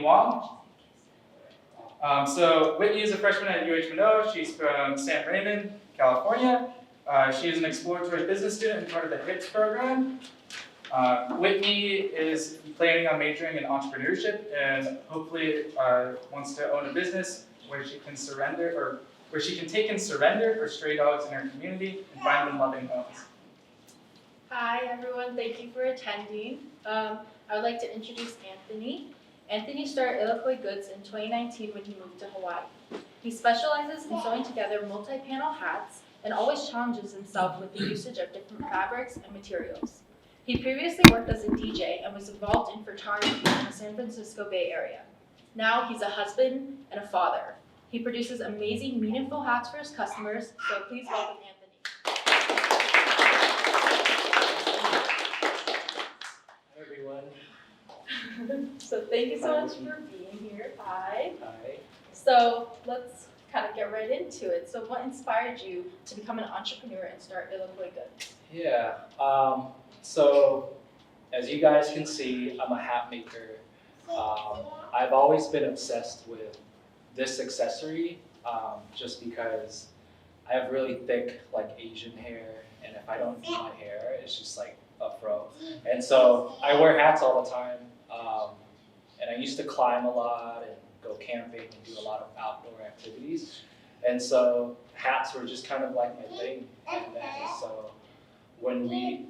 Duong. So Whitney is a freshman at UH. She's from San Raymond, California. She is an exploratory business student and part of the HIPS program. Whitney is planning on majoring in entrepreneurship and hopefully wants to own a business where she can take and surrender for stray dogs in her community and find them loving homes. Hi everyone, thank you for attending. I would like to introduce Anthony. Anthony started Illikoi Goods in 2019 when he moved to Hawaii. He specializes in sewing together multi-panel hats and always challenges himself with the usage of different fabrics and materials. He previously worked as a DJ and was involved in photography in the San Francisco Bay Area. Now he's a husband and a father. He produces amazing, meaningful hats for his customers, so please welcome Anthony. Hi everyone. So thank you so much for being here. Hi. Hi. So let's kind of get right into it. So what inspired you to become an entrepreneur and start Illikoi Goods? Yeah. So as you guys can see, I'm a hat maker. I've always been obsessed with this accessory just because I have really thick like Asian hair, and if I don't do my hair, it's just like a fro. And so I wear hats all the time. And I used to climb a lot and go camping and do a lot of outdoor activities. And so hats were just kind of like my thing. And then so when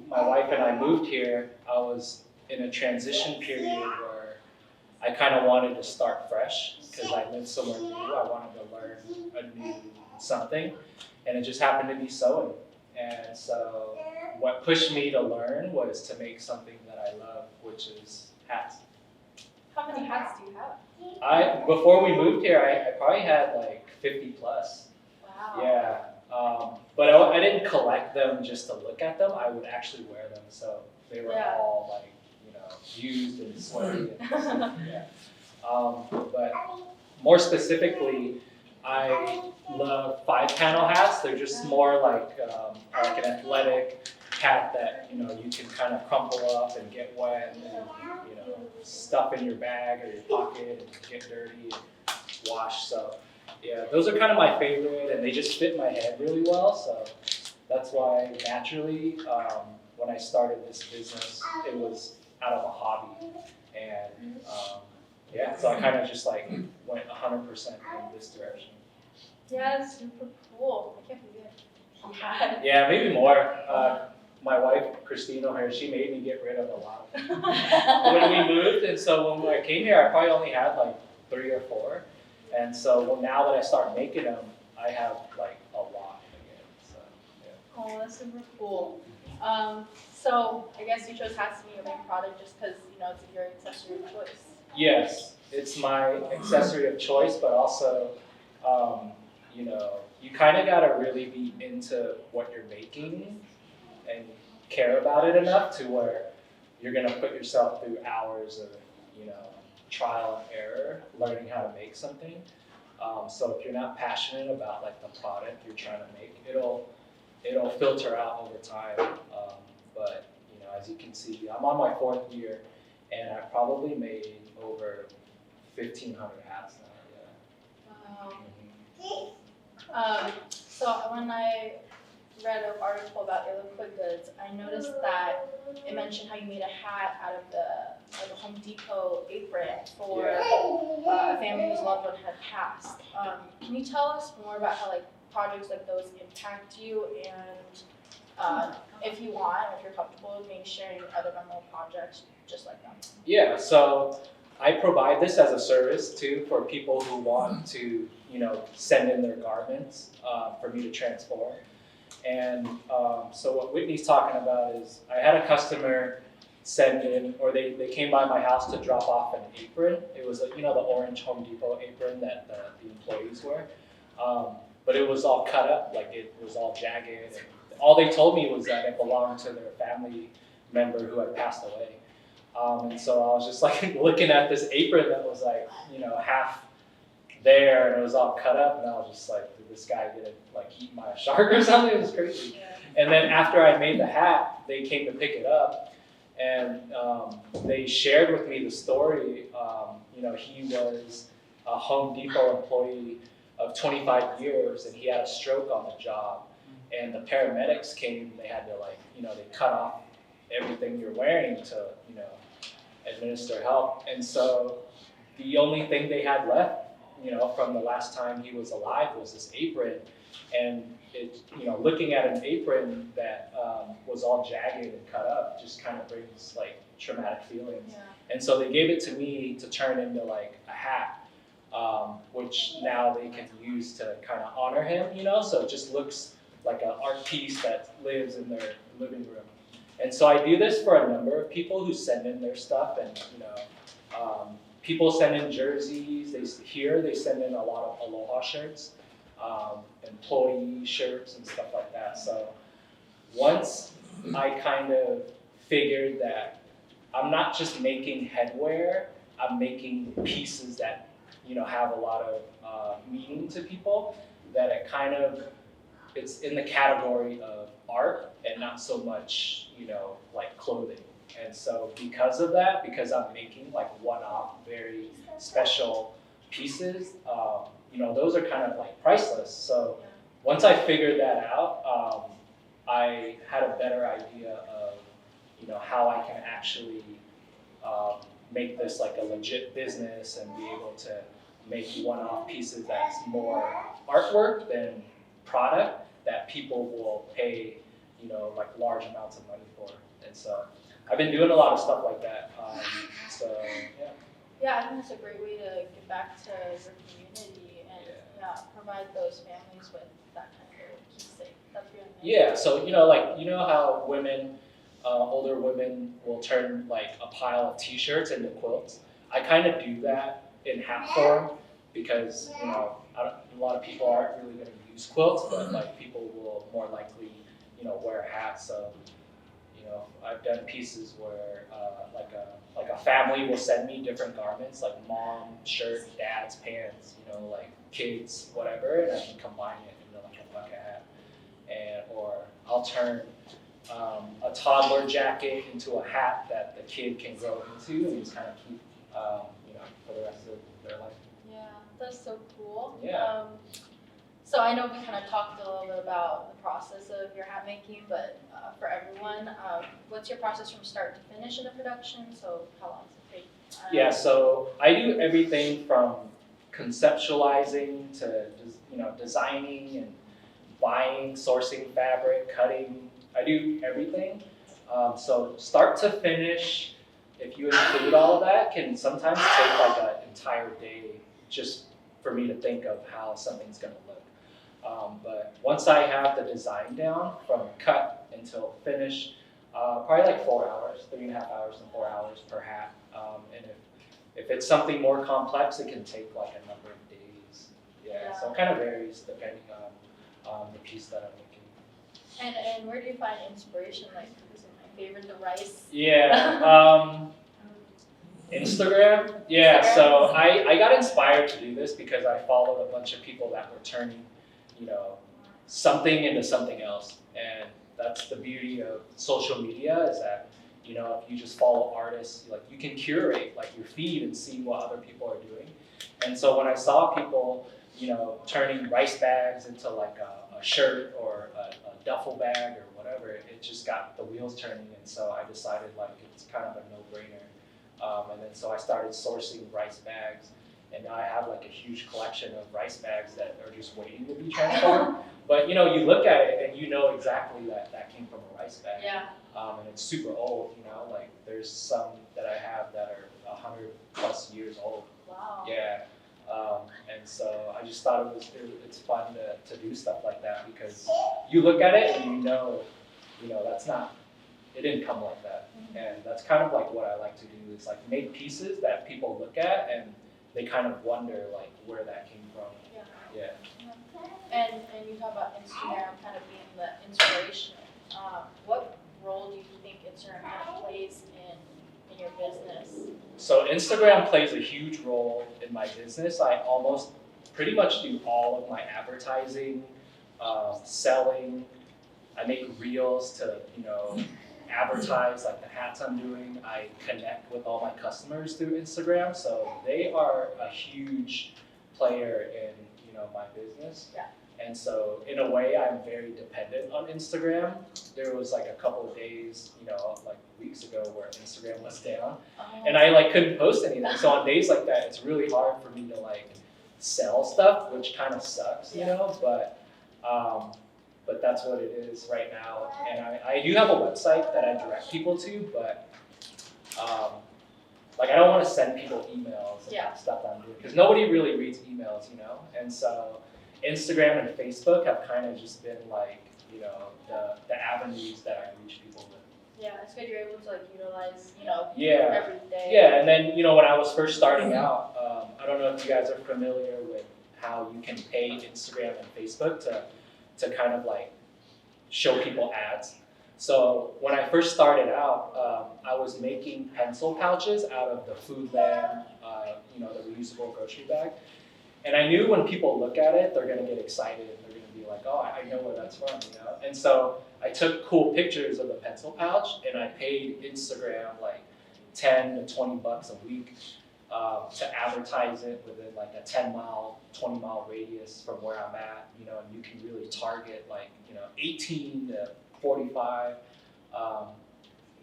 my wife and I moved here, I was in a transition period where I kind of wanted to start fresh because I lived somewhere new. I wanted to learn a new something, and it just happened to be sewing. And so what pushed me to learn was to make something that I love, which is hats. How many hats do you have? Before we moved here, I probably had like 50 plus. Wow. Yeah, but I didn't collect them just to look at them. I would actually wear them, so they were all like, used and sweaty and stuff. Yeah. But more specifically, I love 5-panel hats. They're just more like an athletic hat that you can kind of crumple up and get wet and stuff in your bag or your pocket and get dirty and wash. So yeah, those are kind of my favorite, and they just fit my head really well. So that's why naturally, when I started this business, it was out of a hobby, and so I kind of just like went 100% in this direction. Yeah, it's super cool. I can't believe it. Yeah, maybe more. My wife, Christina, she made me get rid of a lot of them when we moved, and so when I came here, I probably only had like 3 or 4, and so now that I start making them, I have like a lot again. So yeah. Oh, that's super cool. So I guess you chose hats to be your main product just because it's your accessory of choice. Yes, it's my accessory of choice, but also, you kind of got to really be into what you're making and care about it enough to where you're going to put yourself through hours of, trial and error, learning how to make something. So if you're not passionate about like the product you're trying to make, it'll filter out over time. But as you can see, I'm on my 4th year, and I've probably made over 1,500 hats now. Wow. So when I read an article about Illikoi Goods, I noticed that it mentioned how you made a hat out of the Home Depot apron for a family whose loved one had passed. Can you tell us more about how projects like those impact you, and if you want, if you're comfortable with maybe sharing other memorable projects just like that? Yeah, so I provide this as a service too for people who want to, send in their garments for me to transform. And so what Whitney's talking about is I had a customer send in, or they came by my house to drop off an apron. It was, the orange Home Depot apron that the employees wear. But it was all cut up, like it was all jagged. And all they told me was that it belonged to their family member who had passed away. And so I was just like looking at this apron that was like, half there, and it was all cut up, and I was just like, did this guy get eaten by a shark or something? It was crazy. Yeah. And then after I made the hat, they came to pick it up, and they shared with me the story he was a Home Depot employee of 25 years, and he had a stroke on the job. And the paramedics came, they had to they cut off everything you're wearing to, administer help. And so the only thing they had left, from the last time he was alive was this apron. And it, looking at an apron that was all jagged and cut up just kind of brings like traumatic feelings. Yeah. And so they gave it to me to turn into like a hat, which now they can use to kind of honor him, so it just looks like an art piece that lives in their living room. And so I do this for a number of people who send in their stuff, and people send in jerseys. They send in a lot of Aloha shirts, employee shirts and stuff like that. So once I kind of figured that I'm not just making headwear, I'm making pieces that have a lot of meaning to people, that it's in the category of art and not so much like clothing. And so because of that, because I'm making like one-off, very special pieces, those are kind of like priceless. So once I figured that out, I had a better idea of how I can actually make this like a legit business and be able to make one-off pieces that's more artwork than product that people will pay like large amounts of money for. And so I've been doing a lot of stuff like that. So yeah. Yeah, I think it's a great way to give back to your community and provide those families with that kind of keepsake. That's really nice. Yeah, so how women, older women will turn like a pile of t-shirts into quilts. I kind of do that in hat form because a lot of people aren't really going to use quilts, but like people will more likely wear a hat. So I've done pieces where like a family will send me different garments, like mom shirt, dad's pants, like kids, whatever, and I can combine it into like a bucket hat. Or I'll turn a toddler jacket into a hat that the kid can grow into and just kind of keep for the rest of their life. Yeah, that's so cool. Yeah. So I know we kind of talked a little bit about the process of your hat making, but for everyone, what's your process from start to finish in the production? So how long does it take? Yeah, so I do everything from conceptualizing to designing and buying, sourcing fabric, cutting. I do everything. So start to finish, if you include all of that, can sometimes take like an entire day just for me to think of how something's going to look. But once I have the design down from cut until finish, probably like 4 hours, 3.5 hours to 4 hours per hat. And if it's something more complex, it can take like a number of days. Yeah. So it kind of varies depending on the piece that I'm making. And where do you find inspiration? Like, this is my favorite, the rice. Yeah. Instagram. Yeah. Instagram. So I got inspired to do this because I followed a bunch of people that were turning something into something else. And that's the beauty of social media, is that, if you just follow artists, like you can curate like your feed and see what other people are doing. And so when I saw people, turning rice bags into like a shirt or a duffel bag or whatever, it just got the wheels turning. And so I decided like it's kind of a no-brainer. And then so I started sourcing rice bags. And now I have like a huge collection of rice bags that are just waiting to be transformed. But you look at it and exactly that came from a rice bag. Yeah. And it's super old, like there's some that I have that are 100+ years old. Wow. Yeah. And so I just thought it's fun to do stuff like that, because you look at it and that's not, it didn't come like that. Mm-hmm. And that's kind of like what I like to do, is like make pieces that people look at and they kind of wonder like where that came from. Yeah. And you talk about Instagram kind of being the inspiration. What role do you think Instagram kind of plays in your business? So Instagram plays a huge role in my business. I almost pretty much do all of my advertising, selling. I make reels to advertise like the hats I'm doing. I connect with all my customers through Instagram, so they are a huge player in my business. Yeah. And so in a way, I'm very dependent on Instagram. There was like a couple of days, like weeks ago, where Instagram was down, and I like couldn't post anything. So on days like that, it's really hard for me to like sell stuff, which kind of sucks, but that's what it is right now. And I do have a website that I direct people to, but like I don't want to send people emails about stuff I'm doing because nobody really reads emails, And so Instagram and Facebook have kind of just been like, the avenues that I reach people with. Yeah, it's good you're able to like utilize, Yeah. every day. Yeah, and then when I was first starting out, I don't know if you guys are familiar with how you can pay Instagram and Facebook to kind of like show people ads. So when I first started out, I was making pencil pouches out of the Foodland, the reusable grocery bag. And I knew when people look at it, they're gonna get excited and they're gonna be like, oh, I know where that's from, And so I took cool pictures of the pencil pouch and I paid Instagram like 10 to 20 bucks a week to advertise it within like a 10-mile, 20-mile radius from where I'm at, and you can really target like, 18 to 45.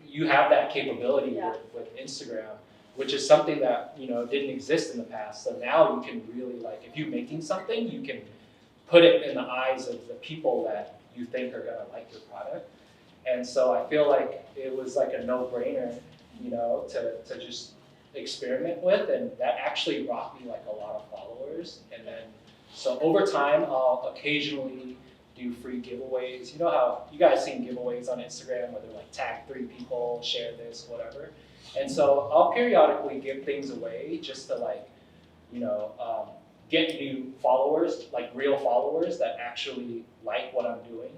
You have that capability with Instagram, which is something that, didn't exist in the past. So now you can really like, if you're making something, you can put it in the eyes of the people that you think are gonna like your product. And so I feel like it was like a no-brainer, to just experiment with, and that actually brought me like a lot of followers. And then, so over time, I'll occasionally do free giveaways. You know how you guys seen giveaways on Instagram where they're like tag 3 people, share this, whatever. And so I'll periodically give things away just to like, get new followers, like real followers that actually like what I'm doing.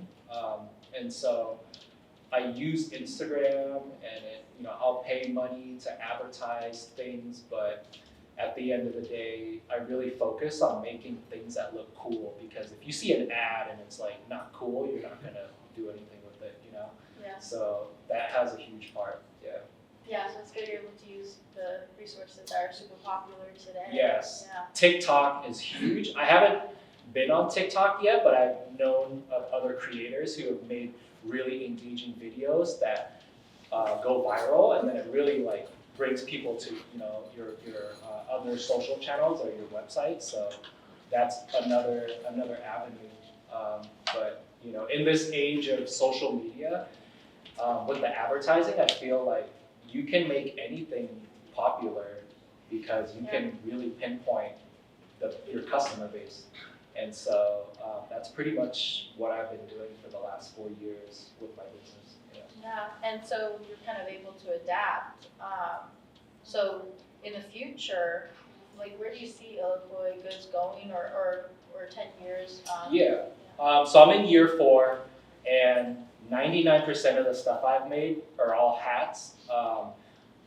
And so I use Instagram and I'll pay money to advertise things, but at the end of the day, I really focus on making things that look cool, because if you see an ad and it's like not cool, you're not gonna do anything with it, Yeah. So that has a huge part, yeah. Yeah, so it's good you're able to use the resources that are super popular today. Yes. Yeah. TikTok is huge. I haven't been on TikTok yet, but I've known of other creators who have made really engaging videos that go viral, and then it really like brings people to your other social channels or your website. So that's another avenue. But in this age of social media, with the advertising, I feel like you can make anything popular because you can really pinpoint your customer base. And so that's pretty much what I've been doing for the last 4 years with my business. Yeah, and so you're kind of able to adapt. So in the future, like where do you see Illikoi Goods going, or 10 years? So I'm in year 4, and 99% of the stuff I've made are all hats.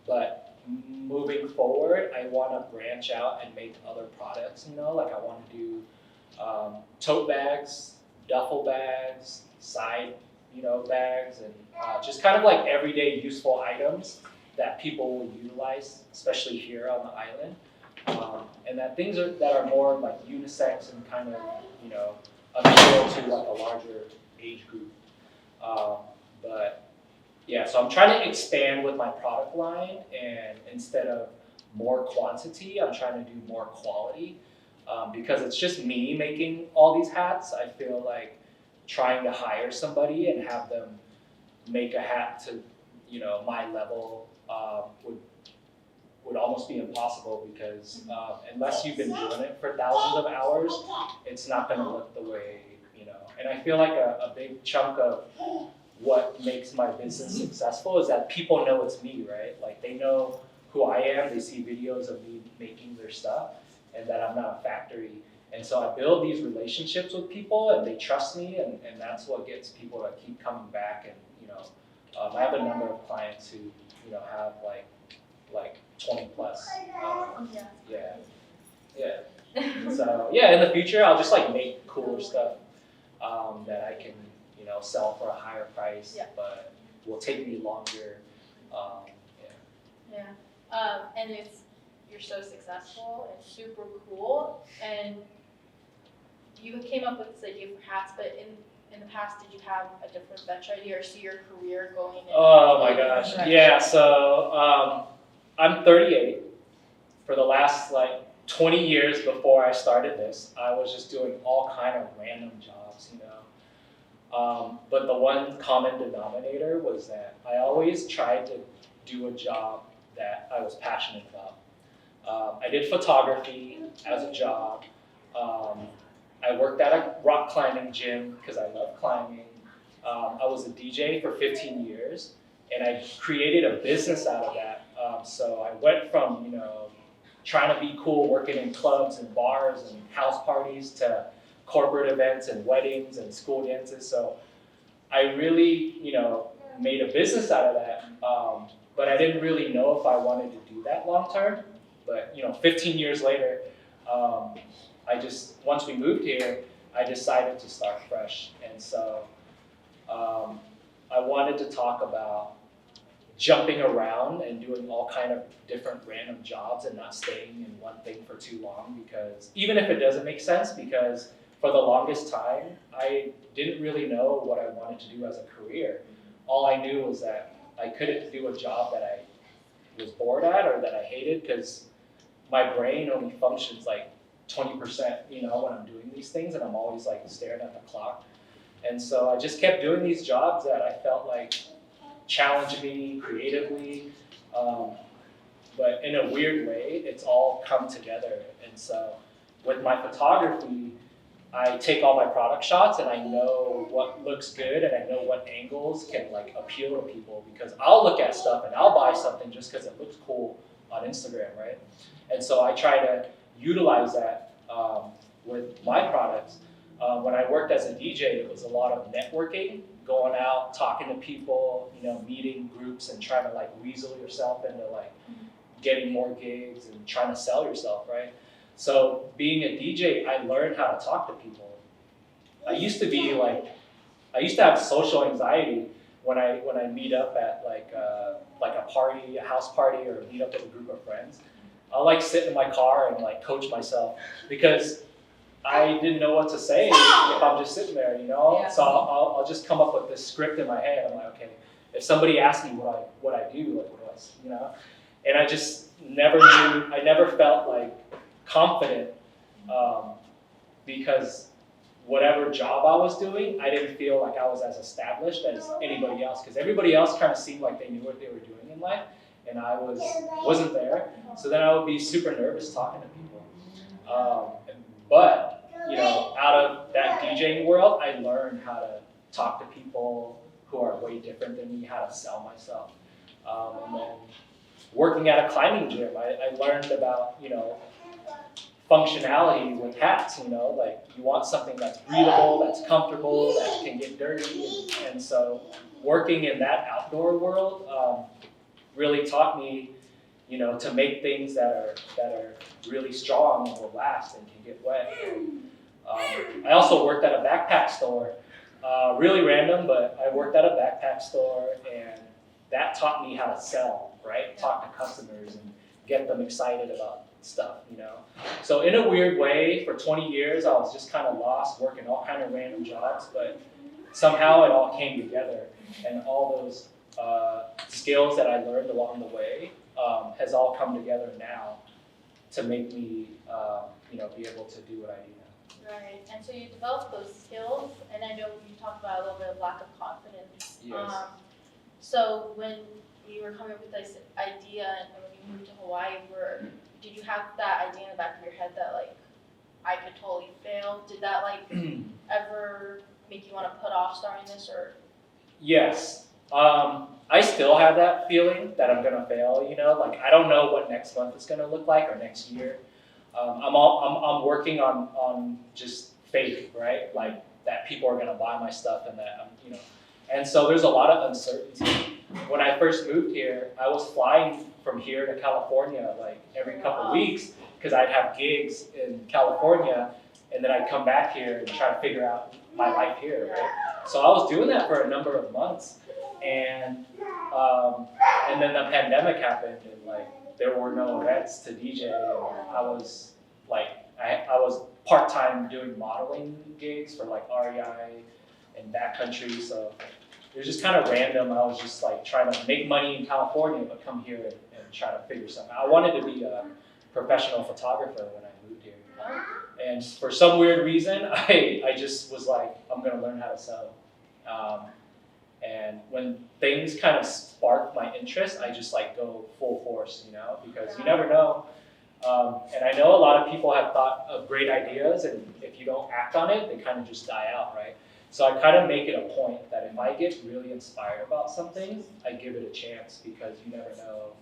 But moving forward, I want to branch out and make other products. Like I want to do tote bags, duffel bags, side bags, and just kind of like everyday useful items that people will utilize, especially here on the island. And that things that are more like unisex and kind of appeal to like a larger age group. But yeah, so I'm trying to expand with my product line, and instead of more quantity, I'm trying to do more quality. Because it's just me making all these hats, I feel like trying to hire somebody and have them make a hat to my level would almost be impossible, because unless you've been doing it for thousands of hours, it's not going to look the way And I feel like a big chunk of what makes my business successful is that people know it's me, right? Like they know who I am, they see videos of me making their stuff, and that I'm not a factory. And so I build these relationships with people, and they trust me, and that's what gets people to keep coming back. And I have a number of clients who have like 20 plus. And so in the future I'll just like make cooler stuff that I can sell for a higher price. Yeah. But will take me longer. And you're so successful and super cool, and you came up with this idea for hats, but in the past, did you have a different venture idea or see your career going in? Oh my gosh, yeah, so I'm 38. For the last 20 years before I started this, I was just doing all kind of random jobs, but the one common denominator was that I always tried to do a job that I was passionate about. I did photography as a job. I worked at a rock climbing gym because I love climbing. I was a DJ for 15 years, and I created a business out of that. So I went from, trying to be cool, working in clubs and bars and house parties, to corporate events and weddings and school dances. So I really, made a business out of that. But I didn't really know if I wanted to do that long term. But 15 years later, once we moved here, I decided to start fresh. And so I wanted to talk about jumping around and doing all kind of different random jobs and not staying in one thing for too long, because even if it doesn't make sense, because for the longest time, I didn't really know what I wanted to do as a career. All I knew was that I couldn't do a job that I was bored at or that I hated, because my brain only functions 20%, when I'm doing these things, and I'm always staring at the clock. And so I just kept doing these jobs that I felt challenged me creatively, but in a weird way, it's all come together. And so with my photography, I take all my product shots and I know what looks good and I know what angles can appeal to people, because I'll look at stuff and I'll buy something just because it looks cool on Instagram, right? And so I try to utilize that with my products. When I worked as a DJ, it was a lot of networking, going out, talking to people, meeting groups and trying to weasel yourself into getting more gigs and trying to sell yourself, right? So being a DJ, I learned how to talk to people. I used to have social anxiety when I meet up at a party, a house party, or meet up with a group of friends. I'll sit in my car and coach myself, because I didn't know what to say if I'm just sitting there, Yeah. So I'll just come up with this script in my head. I'm okay, if somebody asks me what I do, and I just never knew. I never felt confident, because whatever job I was doing, I didn't feel like I was as established as anybody else, because everybody else kind of seemed like they knew what they were doing in life, and I wasn't there. So then I would be super nervous talking to people. But out of that DJing world, I learned how to talk to people who are way different than me, how to sell myself. And then working at a climbing gym, I learned about functionality with hats. You want something that's breathable, that's comfortable, that can get dirty, and so working in that outdoor world really taught me, to make things that are really strong and will last and can get wet. I also worked at a backpack store, really random, but I worked at a backpack store, and that taught me how to sell, right? Talk to customers and get them excited about stuff, So in a weird way, for 20 years, I was just kind of lost, working all kind of random jobs, but somehow it all came together, and all those skills that I learned along the way has all come together now to make me, be able to do what I do now. Right, and so you developed those skills, and I know you talked about a little bit of lack of confidence. Yes. So when you were coming up with this idea and when you moved to Hawaii, did you have that idea in the back of your head that I could totally fail? Did that ever make you want to put off starting this, or? Yes. I still have that feeling that I'm gonna fail. I don't know what next month is gonna look like, or next year. I'm working on just faith, right? That people are gonna buy my stuff, and that I'm, and so there's a lot of uncertainty. When I first moved here, I was flying from here to California every couple weeks, because I'd have gigs in California, and then I'd come back here and try to figure out my life here, right? So I was doing that for a number of months, And then the pandemic happened, and like there were no events to DJ. And I was part-time doing modeling gigs for like REI and backcountry, so it was just kind of random. I was just like trying to make money in California, but come here and try to figure something out. I wanted to be a professional photographer when I moved here. And for some weird reason, I just was like, I'm gonna learn how to sew. And when things kind of spark my interest, I just like go full force, you know, because you never know. And I know a lot of people have thought of great ideas, and if you don't act on it, they kind of just die out, right? So I kind of make it a point that if I get really inspired about something, I give it a chance, because you never know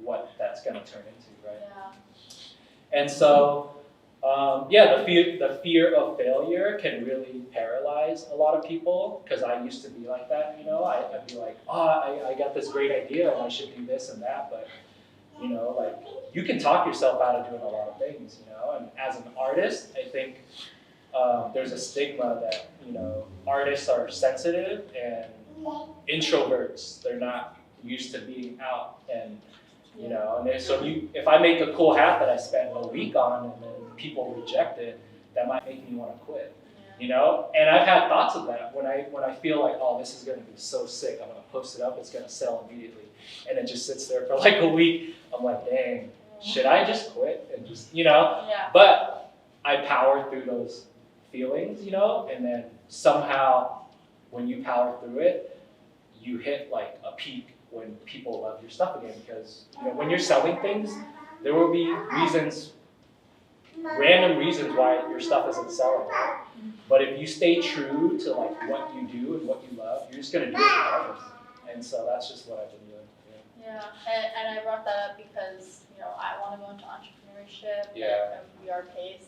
what that's going to turn into, right? Yeah. And so, the fear of failure can really paralyze a lot of people, because I used to be like that, you know. I'd be like, I got this great idea and I should do this and that, but you know, like you can talk yourself out of doing a lot of things, you know. And as an artist, I think there's a stigma that, you know, artists are sensitive and introverts. They're not used to being out, and you know, and so if I make a cool hat that I spent a week on and then people reject it, that might make me want to quit. You know, and I've had thoughts of that when I feel like, oh, this is going to be so sick. I'm going to post it up. It's going to sell immediately, and it just sits there for like a week. I'm like, dang, should I just quit and just, you know? Yeah. But I powered through those feelings, you know, and then somehow when you power through it, you hit like a peak when people love your stuff again, because you know, when you're selling things, there will be random reasons why your stuff isn't selling. But if you stay true to like what you do and what you love, you're just gonna do it regardless. And so that's just what I've been doing. Yeah, and I brought that up because, you know, I want to go into entrepreneurship Yeah. and we are PACE.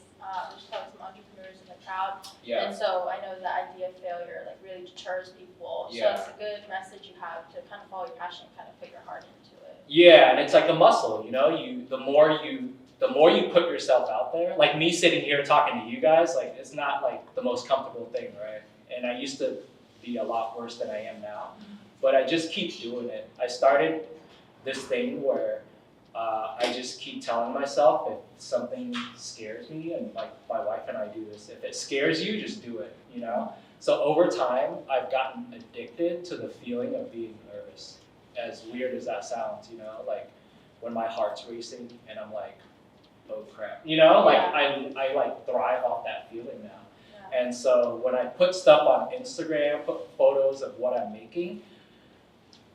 There's probably some entrepreneurs in the crowd. Yeah. And so I know the idea of failure like really deters people. Yeah. So it's a good message you have to kind of follow your passion and kind of put your heart into it. Yeah, and it's like a muscle, you know. The more you put yourself out there, like me sitting here talking to you guys, like it's not like the most comfortable thing, right? And I used to be a lot worse than I am now, but I just keep doing it. I started this thing where I just keep telling myself if something scares me, and like my wife and I do this, if it scares you, just do it, you know? So over time, I've gotten addicted to the feeling of being nervous, as weird as that sounds, you know? Like when my heart's racing and I'm like, oh crap, you know? Like I like thrive off that feeling now. Yeah. And so when I put stuff on Instagram, put photos of what I'm making,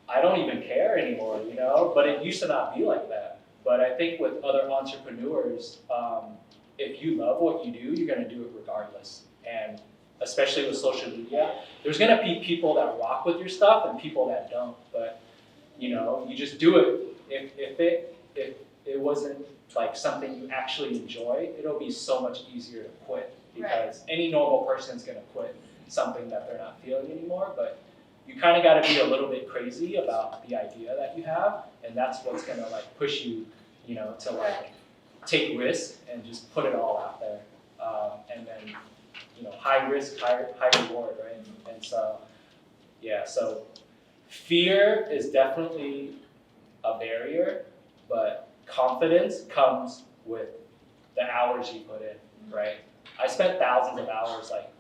I don't even care anymore, you know? But it used to not be like that. But I think with other entrepreneurs, if you love what you do, you're gonna do it regardless. And especially with social media, there's gonna be people that rock with your stuff and people that don't. But you know, you just do it. If it wasn't like something you actually enjoy, it'll be so much easier to quit, because any normal person's gonna quit something that they're not feeling anymore. But you kind of got to be a little bit crazy about the idea that you have, and that's what's gonna like push you, you know, to like take risk and just put it all out there, and then, you know, high risk, high reward, right? And so, yeah, so fear is definitely a barrier, but confidence comes with the hours you put in, right? I spent thousands of hours like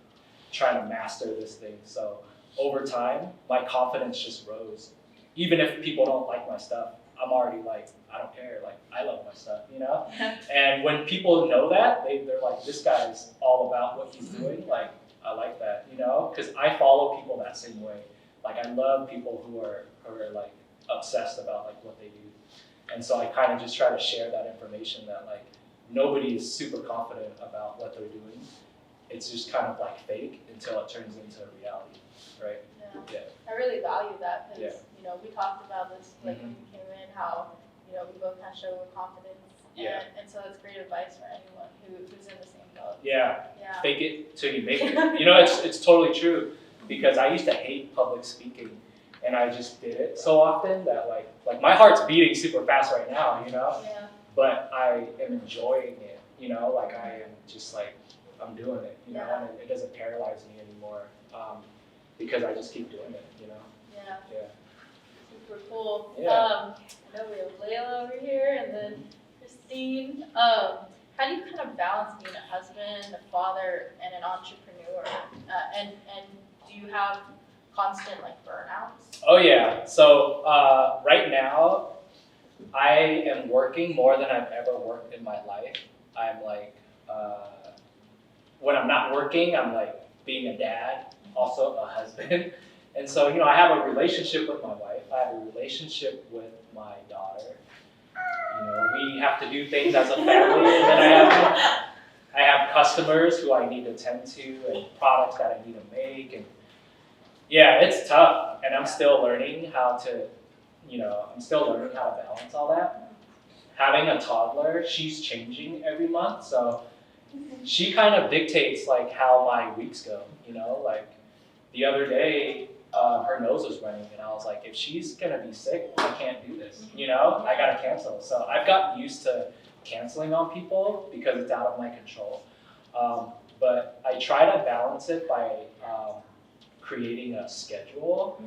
trying to master this thing, so over time, my confidence just rose. Even if people don't like my stuff, I'm already like, I don't care, like I love my stuff, you know? And when people know that, they're like, this guy's all about what he's doing, like I like that, you know? Because I follow people that same way. Like I love people who are like obsessed about like what they do. And so I kind of just try to share that information that like nobody is super confident about what they're doing. It's just kind of like fake until it turns into a reality, right? Yeah. I really value that because, Yeah. you know, we talked about this like when you came in, how, you know, we both kind of show confidence. Yeah. And so it's great advice for anyone who's in the same boat. Yeah. Yeah. Fake it till you make it. You know, it's totally true, because I used to hate public speaking, and I just did it so often that like my heart's beating super fast right now, you know? Yeah. But I am enjoying it, you know? Like I am just like, I'm doing it, you know? And it doesn't paralyze me anymore, because I just keep doing it, you know? Yeah. Yeah. Super cool. Yeah. I know we have Layla over here, and then Christine. How do you kind of balance being a husband, a father, and an entrepreneur? And do you have constant like burnouts? Oh yeah. So right now, I am working more than I've ever worked in my life. I'm like, when I'm not working, I'm like being a dad, also a husband. And so, I have a relationship with my wife. I have a relationship with my daughter. We have to do things as a family. And then I have customers who I need to tend to and products that I need to make. And yeah, it's tough. And I'm still learning how to balance all that. Having a toddler, she's changing every month, so she kind of dictates like how my weeks go. Like the other day, her nose was running, and I was like, if she's gonna be sick, I can't do this. I gotta cancel. So I've gotten used to canceling on people because it's out of my control. But I try to balance it by creating a schedule,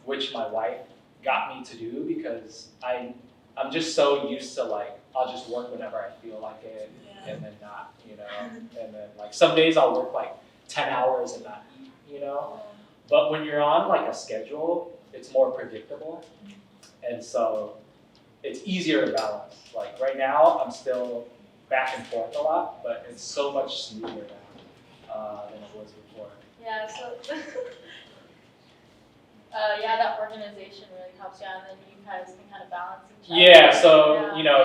which my wife got me to do because I'm just so used to like, I'll just work whenever I feel like it and then not, and then like some days I'll work like 10 hours and not eat, But when you're on like a schedule, it's more predictable. And so it's easier to balance. Like right now, I'm still back and forth a lot, but it's so much smoother now than it was before. Yeah, so that organization really helps you out, and then you guys can kind of balance each other. Yeah, so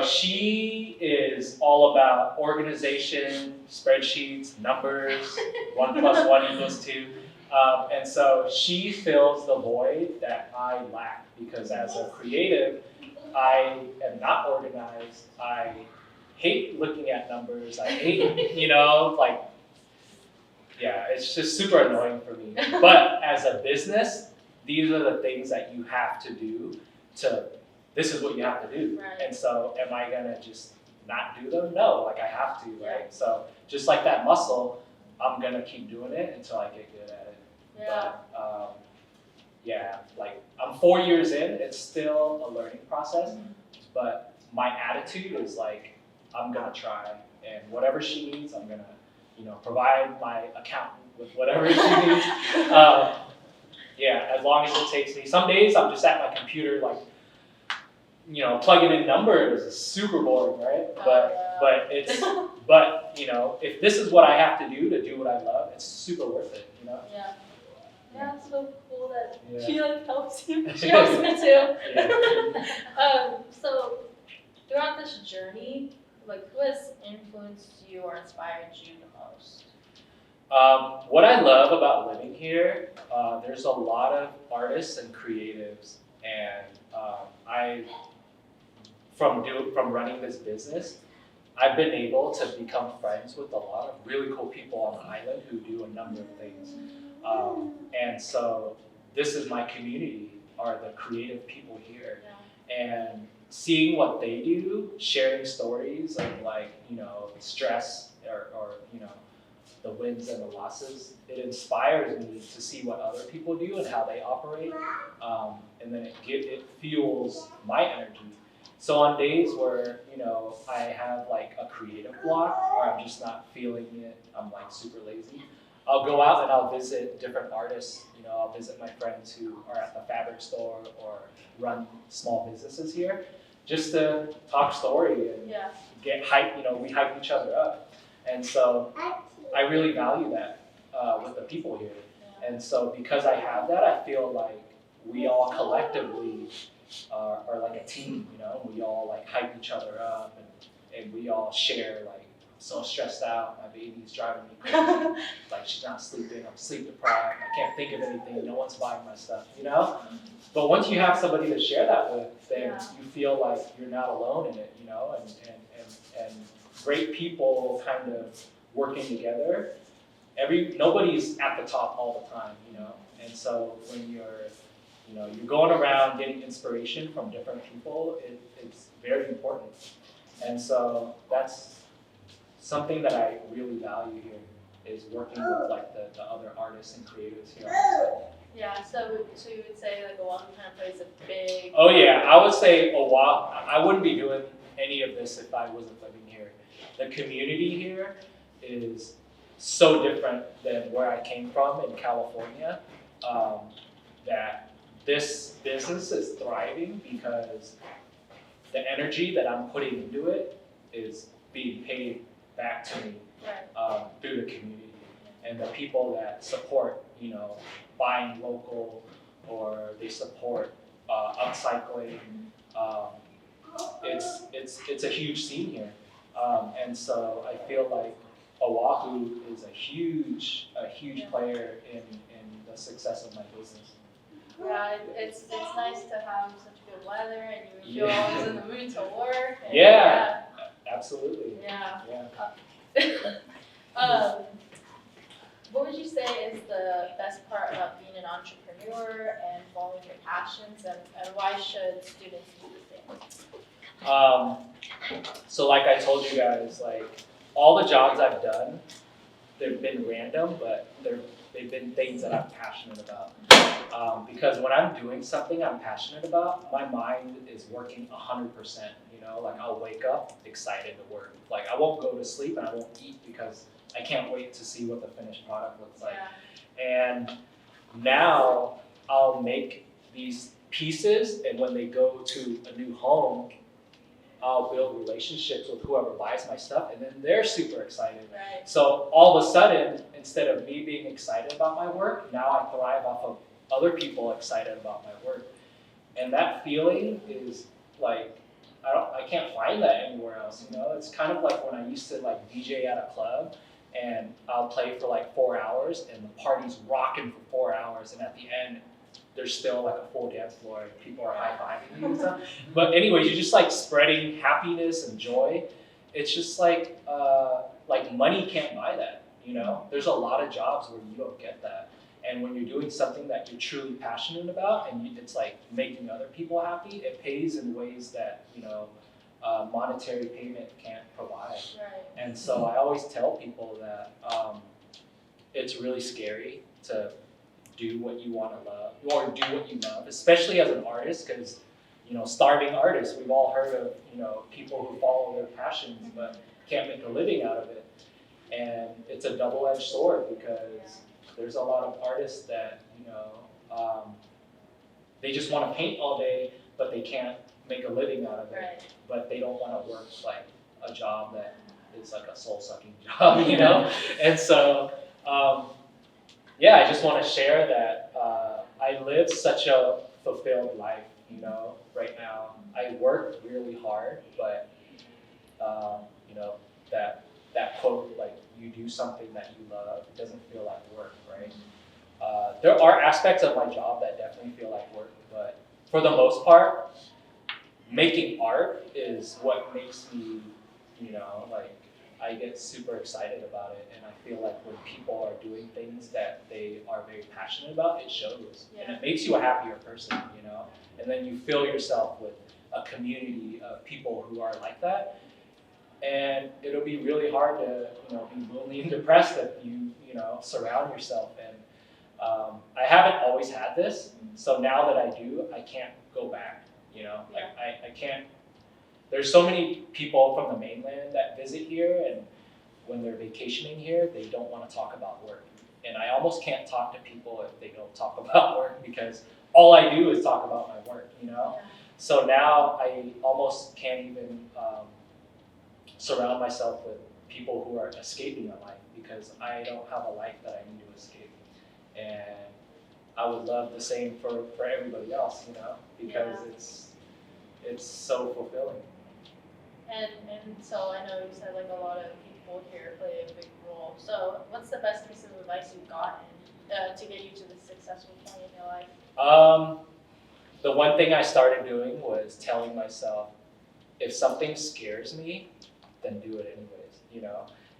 she is all about organization, spreadsheets, numbers, 1 + 1 = 2. And so she fills the void that I lack because as a creative, I am not organized. I hate looking at numbers. I hate, it's just super annoying for me. But as a business, these are the things that you have to do this is what you have to do. Right. And so am I gonna just not do them? No, like I have to, right? So just like that muscle, I'm gonna keep doing it until I get good at it. Yeah. But like I'm 4 years in, it's still a learning process, but my attitude is like, I'm gonna try, and whatever she needs, I'm gonna, provide my accountant with whatever she needs. As long as it takes me. Some days I'm just at my computer, like, plugging in numbers is super boring, right? But if this is what I have to do what I love, it's super worth it, Yeah, it's so cool that Yeah. she like helps you. She helps me too. Yeah. So throughout this journey, like who has influenced you or inspired you the most? What I love about living here, there's a lot of artists and creatives, and from running this business, I've been able to become friends with a lot of really cool people on the island who do a number of things. And so this is my community, are the creative people here. And seeing what they do, sharing stories of like, stress or the wins and the losses, it inspires me to see what other people do and how they operate. And then it fuels my energy. So on days where, I have like a creative block or I'm just not feeling it, I'm like super lazy, I'll go out and I'll visit different artists. I'll visit my friends who are at the fabric store or run small businesses here, just to talk story and get hype. We hype each other up, and so I really value that with the people here. And so because I have that, I feel like we all collectively are like a team. We all like hype each other up, and we all share like. So stressed out, my baby's driving me crazy. Like she's not sleeping, I'm sleep deprived, I can't think of anything, no one's buying my stuff, But once you have somebody to share that with, then you feel like you're not alone in it, and great people kind of working together. Nobody's at the top all the time, And so when you're going around getting inspiration from different people, it's very important. And so that's something that I really value here. is working with like the other artists and creatives here on the site. Yeah, so you would say like Oahu kind of plays a big. Oh yeah, I would say Oahu. I wouldn't be doing any of this if I wasn't living here. The community here is so different than where I came from in California. That this business is thriving because the energy that I'm putting into it is being paid back to me through the community and the people that support, buying local or they support upcycling. It's a huge scene here, and so I feel like Oahu is a huge player in the success of my business. Yeah, it's nice to have such good weather and you're always in the mood to work. And Yeah. Absolutely. Yeah. Yeah. What would you say is the best part about being an entrepreneur and following your passions, and why should students do the same? So like I told you guys, like all the jobs I've done, they've been random, but they've been things that I'm passionate about. Because when I'm doing something I'm passionate about, my mind is working 100%. Like I'll wake up excited to work. Like I won't go to sleep and I won't eat because I can't wait to see what the finished product looks like. Yeah. And now I'll make these pieces, and when they go to a new home, I'll build relationships with whoever buys my stuff, and then they're super excited. Right. So all of a sudden, instead of me being excited about my work, now I thrive off of other people excited about my work. And that feeling is like, I can't find that anywhere else, It's kind of like when I used to like DJ at a club, and I'll play for like 4 hours, and the party's rocking for 4 hours, and at the end, there's still like a full dance floor, and people are high-fiving you and stuff. But anyways, you're just like spreading happiness and joy. It's just like money can't buy that, There's a lot of jobs where you don't get that. And when you're doing something that you're truly passionate about, and it's like making other people happy, it pays in ways that, monetary payment can't provide. Right. And so I always tell people that it's really scary to do what you want to love, or do what you love, especially as an artist, because, starving artists, we've all heard of, people who follow their passions but can't make a living out of it. And it's a double-edged sword because there's a lot of artists that, they just want to paint all day, but they can't make a living out of it. Right. But they don't want to work like a job that is like a soul-sucking job, And so, I just want to share that I live such a fulfilled life, right now. I work really hard, but, that quote, like, you do something that you love, it doesn't feel like work, right? There are aspects of my job that definitely feel like work, but for the most part, making art is what makes me, I get super excited about it, and I feel like when people are doing things that they are very passionate about, it shows, and it makes you a happier person, and then you fill yourself with a community of people who are like that, and it'll be really hard to, be lonely and depressed if you, surround yourself. And I haven't always had this, so now that I do, I can't go back, I can't. There's so many people from the mainland that visit here, and when they're vacationing here, they don't want to talk about work. And I almost can't talk to people if they don't talk about work, because all I do is talk about my work, So now I almost can't even surround myself with people who are escaping a life, because I don't have a life that I need to escape. And I would love the same for everybody else, because it's so fulfilling. And so I know you said like a lot of people here play a big role. So what's the best piece of advice you've gotten to get you to this successful point in your life? The one thing I started doing was telling myself, if something scares me, then do it anyways,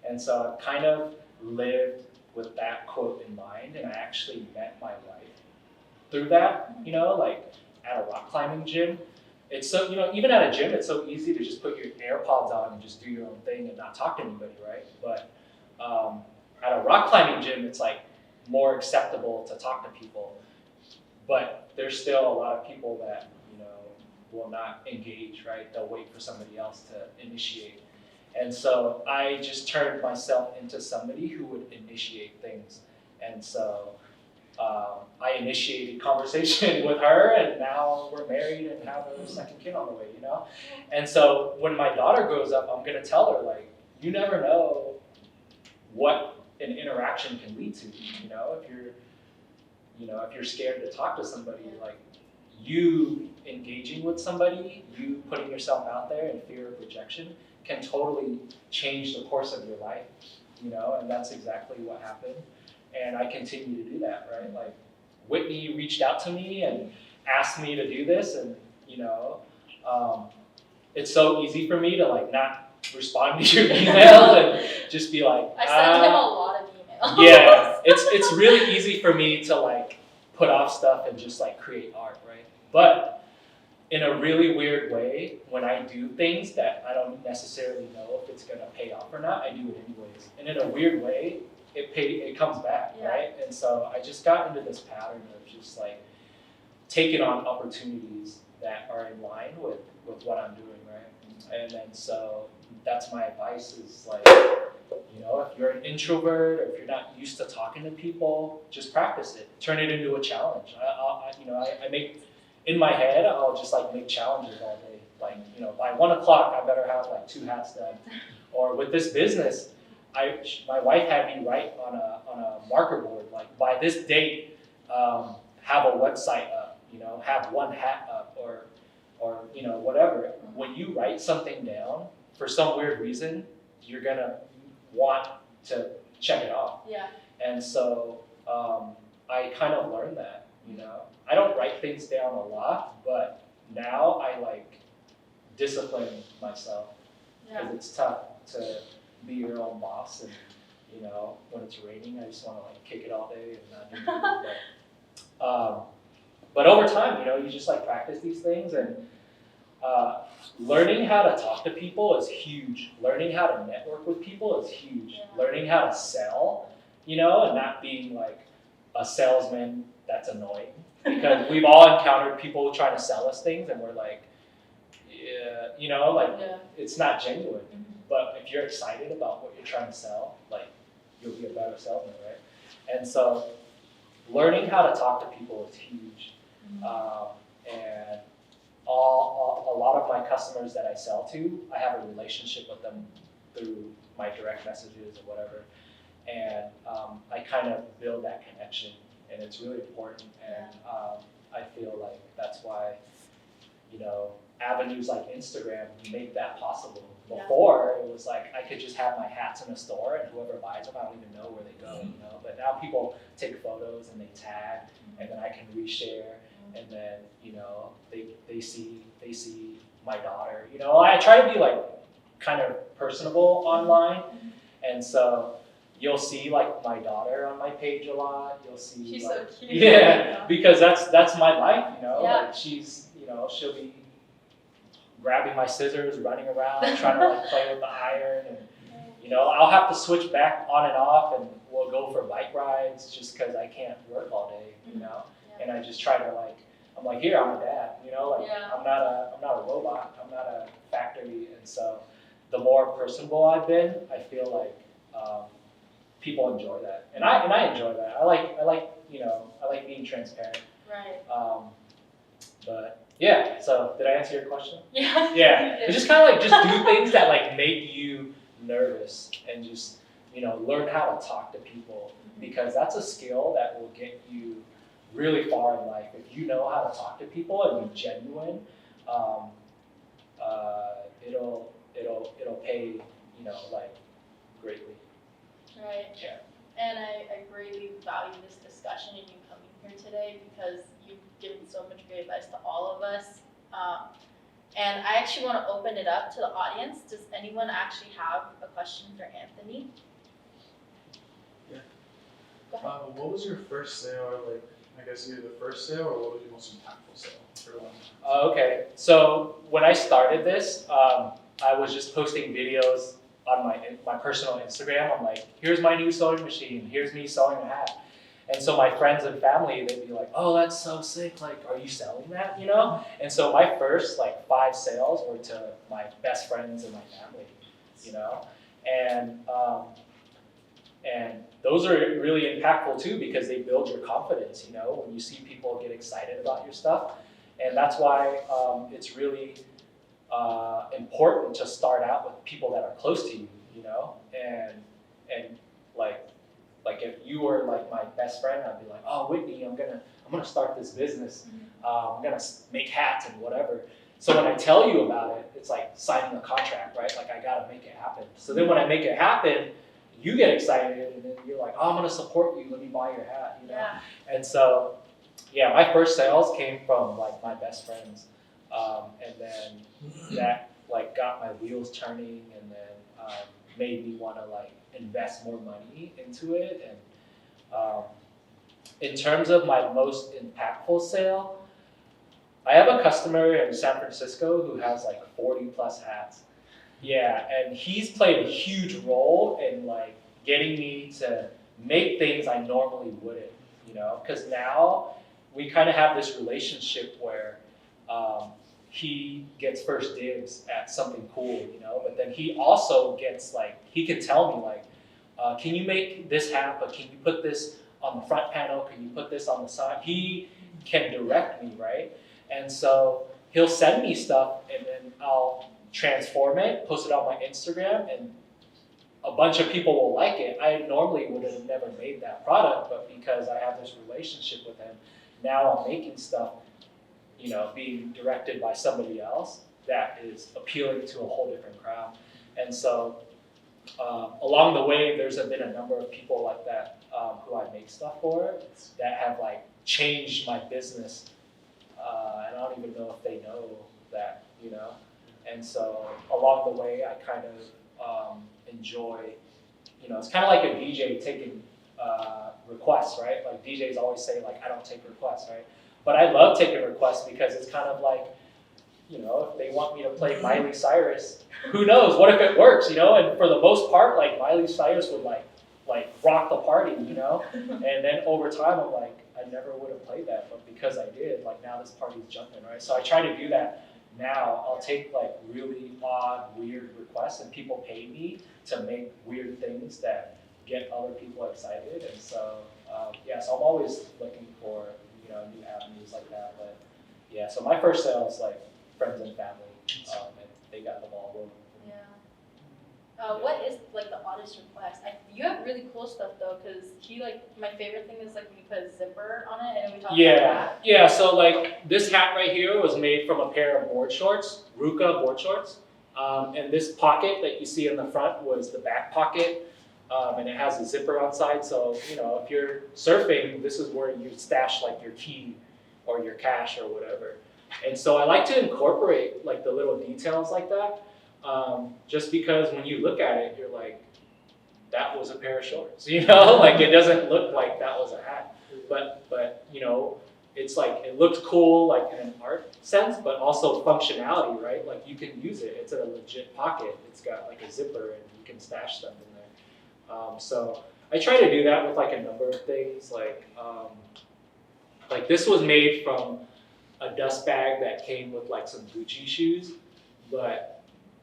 And so I kind of lived with that quote in mind, and I actually met my wife through that, like at a rock climbing gym. It's so, even at a gym, it's so easy to just put your AirPods on and just do your own thing and not talk to anybody, right? But at a rock climbing gym, it's like more acceptable to talk to people. But there's still a lot of people that, will not engage, right? They'll wait for somebody else to initiate. And so I just turned myself into somebody who would initiate things. And so I initiated conversation with her, and now we're married and have a second kid on the way, And so when my daughter grows up, I'm gonna tell her, like, you never know what an interaction can lead to, if you're scared to talk to somebody, like, you engaging with somebody, you putting yourself out there in fear of rejection can totally change the course of your life, and that's exactly what happened. And I continue to do that, right? Like, Whitney reached out to me and asked me to do this, and it's so easy for me to like not respond to your email and just be like, I sent him a lot of emails. Yeah, it's really easy for me to like put off stuff and just like create art, right? But in a really weird way, when I do things that I don't necessarily know if it's gonna pay off or not, I do it anyways. And in a weird way, it comes back, right? And so I just got into this pattern of just like taking on opportunities that are in line with what I'm doing, right? And then so that's my advice is like, if you're an introvert or if you're not used to talking to people, just practice it. Turn it into a challenge. I make, in my head, I'll just like make challenges all day. Like, by 1 o'clock, I better have like 2 hats done. Or with this business, my wife had me write on a marker board, like by this date, have a website up, have 1 hat up or whatever. When you write something down, for some weird reason, you're gonna want to check it off. Yeah. And so I kind of learned that, I don't write things down a lot, but now I like discipline myself because it's tough to be your own boss and when it's raining I just want to like kick it all day and not do anything. But over time, you just like practice these things and learning how to talk to people is huge. Learning how to network with people is huge. Yeah. Learning how to sell, and not being like a salesman that's annoying. Because we've all encountered people trying to sell us things and we're like, it's not genuine. Mm-hmm. But if you're excited about what you're trying to sell, like you'll be a better salesman, right? And so learning how to talk to people is huge. And a lot of my customers that I sell to, I have a relationship with them through my direct messages or whatever. And I kind of build that connection, and it's really important. And I feel like that's why, avenues like Instagram make that possible. Before, it was like I could just have my hats in a store, and whoever buys them, I don't even know where they go. But now people take photos and they tag, and then I can reshare. And then, they see my daughter. I try to be like kind of personable online. And so you'll see like my daughter on my page a lot. You'll see She's like, so cute. Yeah, because that's my life, like she's, she'll be grabbing my scissors, running around, trying to like play with the iron. And, I'll have to switch back on and off and we'll go for bike rides just because I can't work all day, And I just try to like, I'm like, here, I'm a dad, I'm not a robot, I'm not a factory. And so the more personable I've been, I feel like people enjoy that. And I enjoy that. I like being transparent. Right. But yeah, so did I answer your question? Yeah. Yeah. It's just kind of like just do things that like make you nervous and just, learn how to talk to people because that's a skill that will get you really far in life. If you know how to talk to people and be genuine, it'll pay, like greatly. Right. Yeah. And I greatly value this discussion and you coming here today because you've given so much great advice to all of us. And I actually want to open it up to the audience. Does anyone actually have a question for Anthony? Yeah. Go ahead. What was your first sale, or like, I guess either the first sale or what was your most impactful sale for one? Okay, so when I started this, I was just posting videos on my personal Instagram, I'm like, here's my new sewing machine, here's me sewing a hat. And so my friends and family, they'd be like, oh, that's so sick, like, are you selling that, you know? And so my first like 5 sales were to my best friends and my family, you know? And those are really impactful too, because they build your confidence, you know, when you see people get excited about your stuff. And that's why it's really important to start out with people that are close to you, you know? And like if you were like my best friend, I'd be like, oh, Whitney, I'm gonna start this business. I'm gonna make hats and whatever. So when I tell you about it, it's like signing a contract, right? Like I gotta make it happen. So then when I make it happen, you get excited and then you're like, oh, I'm gonna support you, let me buy your hat, you know? Yeah. And so, yeah, my first sales came from like my best friends. And then that like got my wheels turning and then made me wanna like invest more money into it. And in terms of my most impactful sale, I have a customer in San Francisco who has like 40 plus hats. Yeah, and he's played a huge role in like getting me to make things I normally wouldn't, you know, because now we kind of have this relationship where he gets first dibs at something cool, you know, but then he also gets like, he can tell me like, can you make this hat, but can you put this on the front panel, can you put this on the side? He can direct me, right? And so he'll send me stuff and then I'll transform it, post it on my Instagram, and a bunch of people will like it. I normally would have never made that product, but because I have this relationship with him, now I'm making stuff, you know, being directed by somebody else that is appealing to a whole different crowd. And so along the way, there's been a number of people like that who I make stuff for that have like changed my business. And I don't even know if they know that, you know. And so along the way, I kind of enjoy, you know, it's kind of like a DJ taking requests, right? Like DJs always say, like, I don't take requests, right? But I love taking requests because it's kind of like, you know, if they want me to play Miley Cyrus, who knows? What if it works, you know? And for the most part, like Miley Cyrus would like rock the party, you know? And then over time, I'm like, I never would have played that, but because I did, like now this party's jumping, right? So I try to do that now. I'll take like really odd, weird requests and people pay me to make weird things that get other people excited. And so, yeah, so I'm always looking for, you know, new avenues like that. But yeah, so my first sale is like friends and family, and they got the ball rolling. Yeah. What is like the oddest request? You have really cool stuff though, because my favorite thing is like when you put a zipper on it and we talk about that. Yeah, so like this hat right here was made from a pair of board shorts, Ruka board shorts. And this pocket that you see in the front was the back pocket. And it has a zipper outside, so you know, if you're surfing, this is where you stash like your key or your cash or whatever. And so I like to incorporate like the little details like that, just because when you look at it, you're like, that was a pair of shorts, you know? Like it doesn't look like that was a hat, but you know, it's like, it looks cool like in an art sense, but also functionality, right? Like you can use it, it's a legit pocket, it's got like a zipper and you can stash stuff in there. So I try to do that with like a number of things, like this was made from a dust bag that came with like some Gucci shoes, but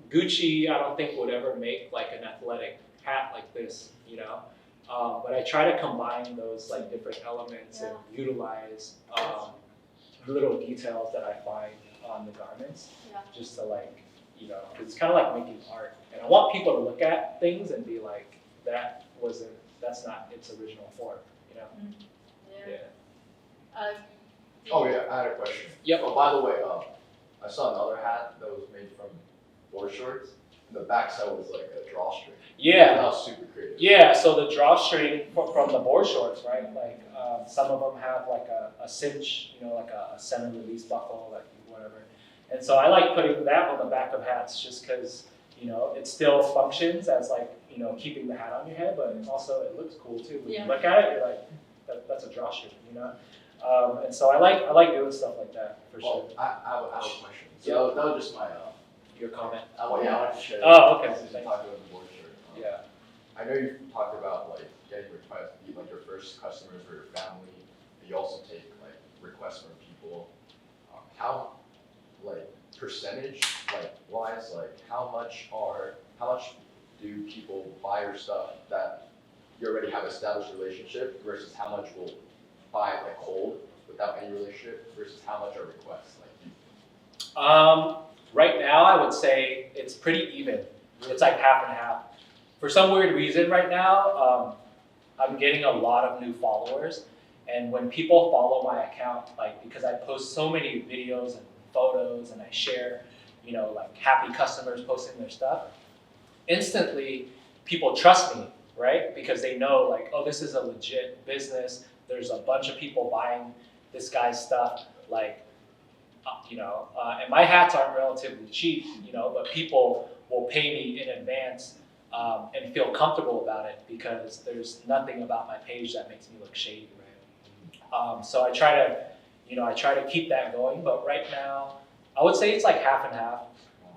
Gucci I don't think would ever make like an athletic hat like this, you know. But I try to combine those like different elements and utilize little details that I find on the garments, just to like, you know, 'cause it's kind of like making art, and I want people to look at things and be like, that's not its original form, you know. Yeah. Oh yeah, I had a question. Yep. Oh, by the way, I saw another hat that was made from board shorts, and the backside was like a drawstring. Yeah. That was super creative. Yeah, so the drawstring from the board shorts, right? Like some of them have like a cinch, you know, like a center release buckle, like whatever. And so I like putting that on the back of hats just because, you know, it still functions as like, you know, keeping the hat on your head, but also it looks cool too. When you look at it, you're like, that's a drawstring, you know. And so I like doing stuff like that for sure. I have a question. So that was just my Your comment. I wanted to share. Oh, okay. Since you talked about the board I know you've talked about like getting requests, like your first customers or your family, but you also take like requests from people. How like percentage like wise, like how much do people buy your stuff that you already have established relationship versus how much will buy like cold without any relationship versus how much are requests like you? Right now, I would say it's pretty even. It's like half and half. For some weird reason right now, I'm getting a lot of new followers. And when people follow my account, like because I post so many videos and photos and I share, like happy customers posting their stuff, instantly people trust me, right? Because they know like, oh, this is a legit business. There's a bunch of people buying this guy's stuff. Like, and my hats aren't relatively cheap, but people will pay me in advance and feel comfortable about it because there's nothing about my page that makes me look shady, right? So I try to keep that going, but right now, I would say it's like half and half.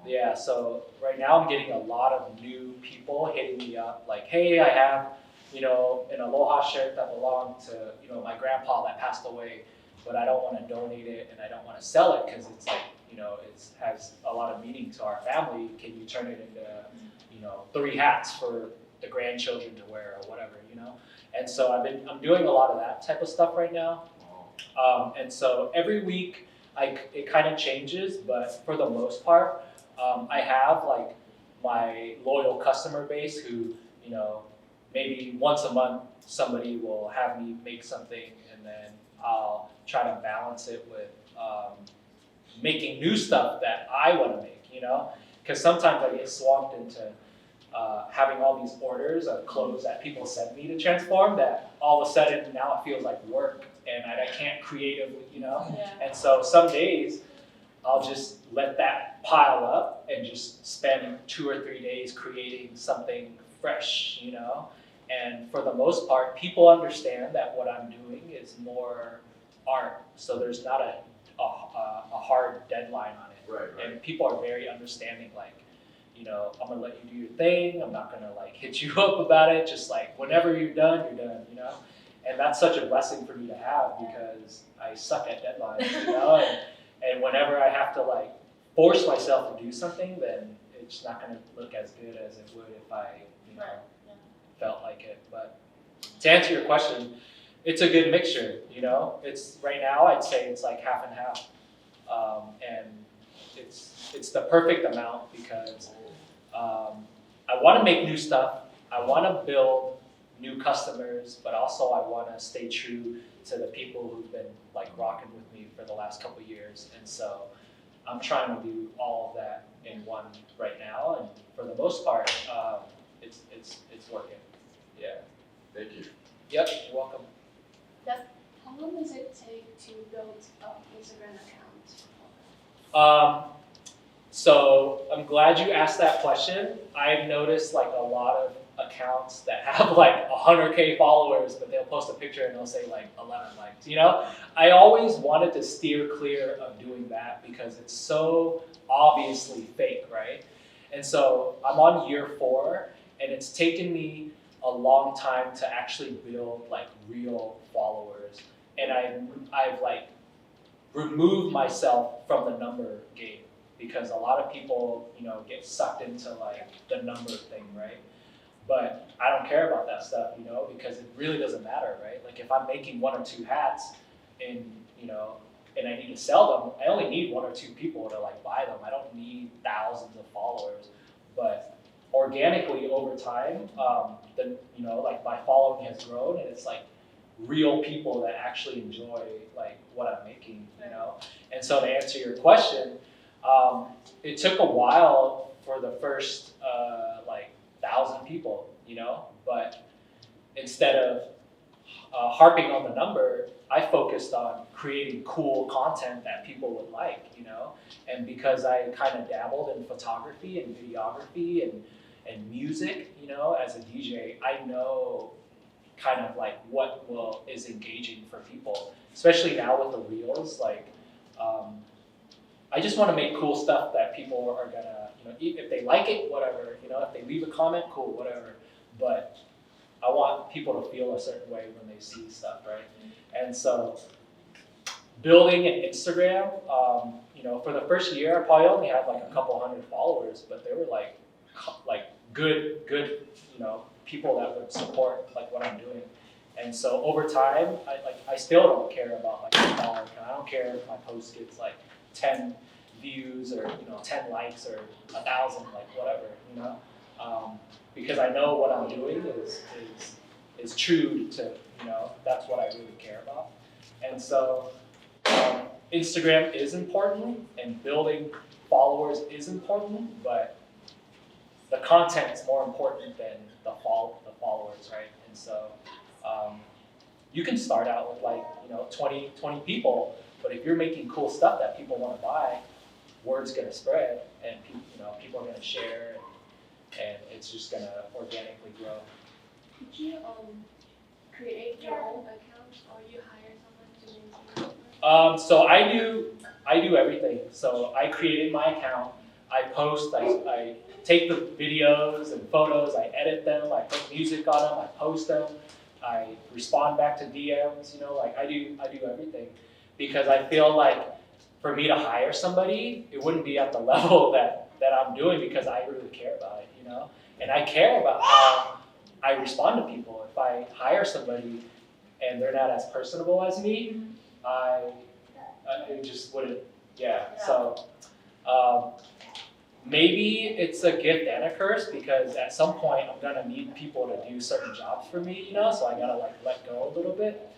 Yeah, so right now I'm getting a lot of new people hitting me up like, hey, I have, an Aloha shirt that belonged to, my grandpa that passed away, but I don't want to donate it and I don't want to sell it because it's like, it has a lot of meaning to our family. Can you turn it into, 3 hats for the grandchildren to wear or whatever, And so I'm doing a lot of that type of stuff right now. And so every week it kind of changes, but for the most part, I have like my loyal customer base who, maybe once a month somebody will have me make something and then I'll try to balance it with making new stuff that I want to make, because sometimes I get swamped into having all these orders of clothes that people send me to transform that all of a sudden now it feels like work and I can't creatively, Yeah. And so some days I'll just let that pile up and just spend 2 or 3 days creating something fresh, And for the most part, people understand that what I'm doing is more art, so there's not a hard deadline on it. Right. And people are very understanding, like, I'm gonna let you do your thing. I'm not gonna like hit you up about it. Just like whenever you're done, And that's such a blessing for me to have because I suck at deadlines, And whenever I have to like force myself to do something, then it's not gonna look as good as it would if I, felt like it. But to answer your question, it's a good mixture, It's right now I'd say it's like half and half, and it's the perfect amount because I want to make new stuff. I want to build new customers, but also I want to stay true to the people who've been like rocking with me for the last couple of years. And so I'm trying to do all of that in one right now, and for the most part, it's working. Yeah. Thank you. Yep. You're welcome. How long does it take to build an Instagram account? So I'm glad you asked that question. I've noticed like a lot of accounts that have like 100K followers, but they'll post a picture and they'll say like 11 likes, I always wanted to steer clear of doing that because it's so obviously fake, right? And so I'm on year 4 and it's taken me a long time to actually build like real followers. And I've like removed myself from the number game because a lot of people, get sucked into like the number thing, right? But I don't care about that stuff, because it really doesn't matter, right? Like if I'm making 1 or 2 hats and, and I need to sell them, I only need 1 or 2 people to like buy them. I don't need thousands of followers. But organically over time, like my following has grown and it's like real people that actually enjoy like what I'm making, And so to answer your question, it took a while for the first like 1,000 people, but instead of harping on the number, I focused on creating cool content that people would like, And because I kind of dabbled in photography and videography and music, as a DJ, I know kind of like what is engaging for people, especially now with the reels. Like, I just want to make cool stuff that people are gonna, if they like it, whatever, if they leave a comment, cool, whatever. but I want people to feel a certain way when they see stuff, right? And so building an Instagram, for the first year, I probably only had like a couple hundred followers, but they were like good, people that would support like what I'm doing. And so over time, I still don't care about like the follower count. I don't care if my post gets like 10 views or 10 likes or 1,000, like whatever, because I know what I'm doing is true to that's what I really care about. And so Instagram is important and building followers is important, but the content is more important than the followers, right? And so you can start out with like 20 people, but if you're making cool stuff that people want to buy, word's gonna spread, and people are gonna share, and it's just gonna organically grow. Could you create your own account, or you hire someone to maintain it? So I do everything. So I created my account. I post. I take the videos and photos. I edit them. I put music on them. I post them. I respond back to DMs. I do everything, because I feel like for me to hire somebody, it wouldn't be at the level that I'm doing, because I really care about it. And I care about how I respond to people. If I hire somebody and they're not as personable as me, it just wouldn't. Yeah. So maybe it's a gift and a curse, because at some point I'm gonna need people to do certain jobs for me. So I gotta like let go a little bit.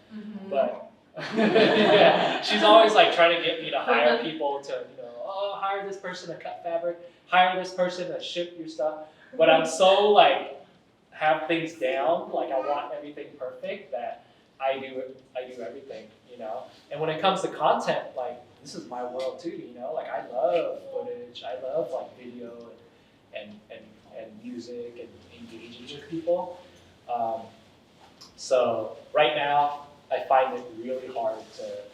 But yeah, she's always like trying to get me to hire people to hire this person to cut fabric, hire this person to ship your stuff. But I'm so like have things down, like I want everything perfect, that I do everything, And when it comes to content, like this is my world too, Like I love footage, I love like video and music and engaging with people. So right now, I find it really hard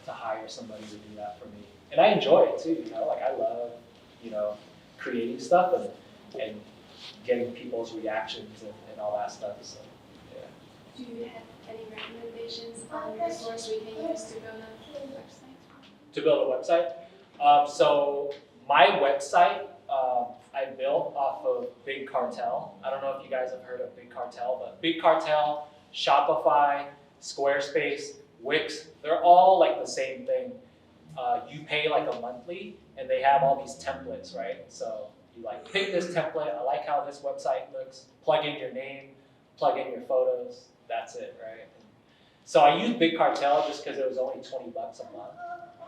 to hire somebody to do that for me, and I enjoy it too. Like I love creating stuff and getting people's reactions and all that stuff. So yeah. Do you have any recommendations on resource we can use to build a website? To build a website. So my website I built off of Big Cartel. I don't know if you guys have heard of Big Cartel, but Big Cartel, Shopify, Squarespace, Wix, they're all like the same thing. You pay like a monthly, and they have all these templates, right? So you like pick this template. I like how this website looks. Plug in your name, plug in your photos. That's it, right? So I used Big Cartel just because it was only $20 a month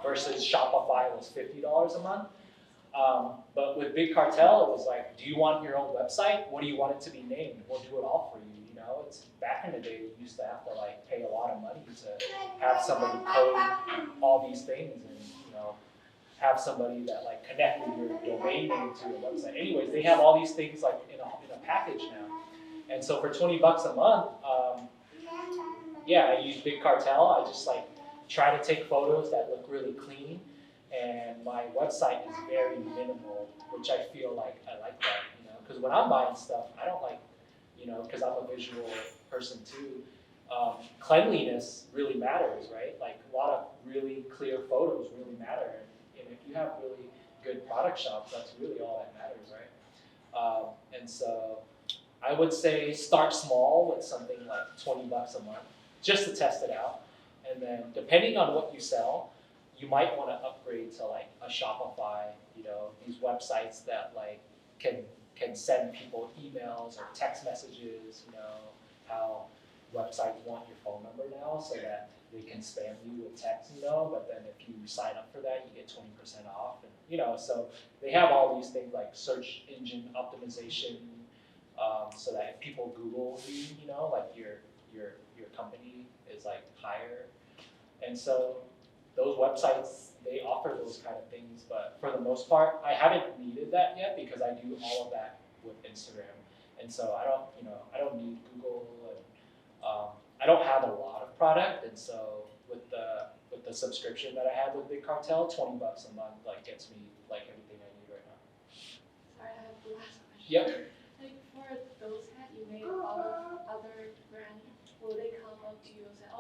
versus Shopify was $50 a month. But with Big Cartel, it was like, do you want your own website? What do you want it to be named? We'll do it all for you. It's back in the day, you used to have to like pay a lot of money to have somebody code all these things, and have somebody that like connected your domain name to your website. Anyways, they have all these things like in a package now, and so for $20 a month, I use Big Cartel. I just like try to take photos that look really clean, and my website is very minimal, which I feel like I like that, because when I'm buying stuff, I don't like, because I'm a visual person too. Cleanliness really matters, right? Like a lot of really clear photos really matter, and if you have really good product shots, that's really all that matters, right? And so I would say start small with something like $20 a month, just to test it out, and then depending on what you sell, you might want to upgrade to like a Shopify, these websites that like can send people emails or text messages, how websites want your phone number now so that they can spam you with text, but then if you sign up for that, you get 20% off, and, so they have all these things like search engine optimization, so that if people Google you, like your company is like higher, and so those websites, they offer those kind of things, but for the most part, I haven't needed that yet because I do all of that with Instagram, and so I don't need Google, and I don't have a lot of product, and so with the subscription that I have with Big Cartel, $20 a month like gets me like everything I need right now. Sorry, I have the last question. Yep. Like for those hats you made, all of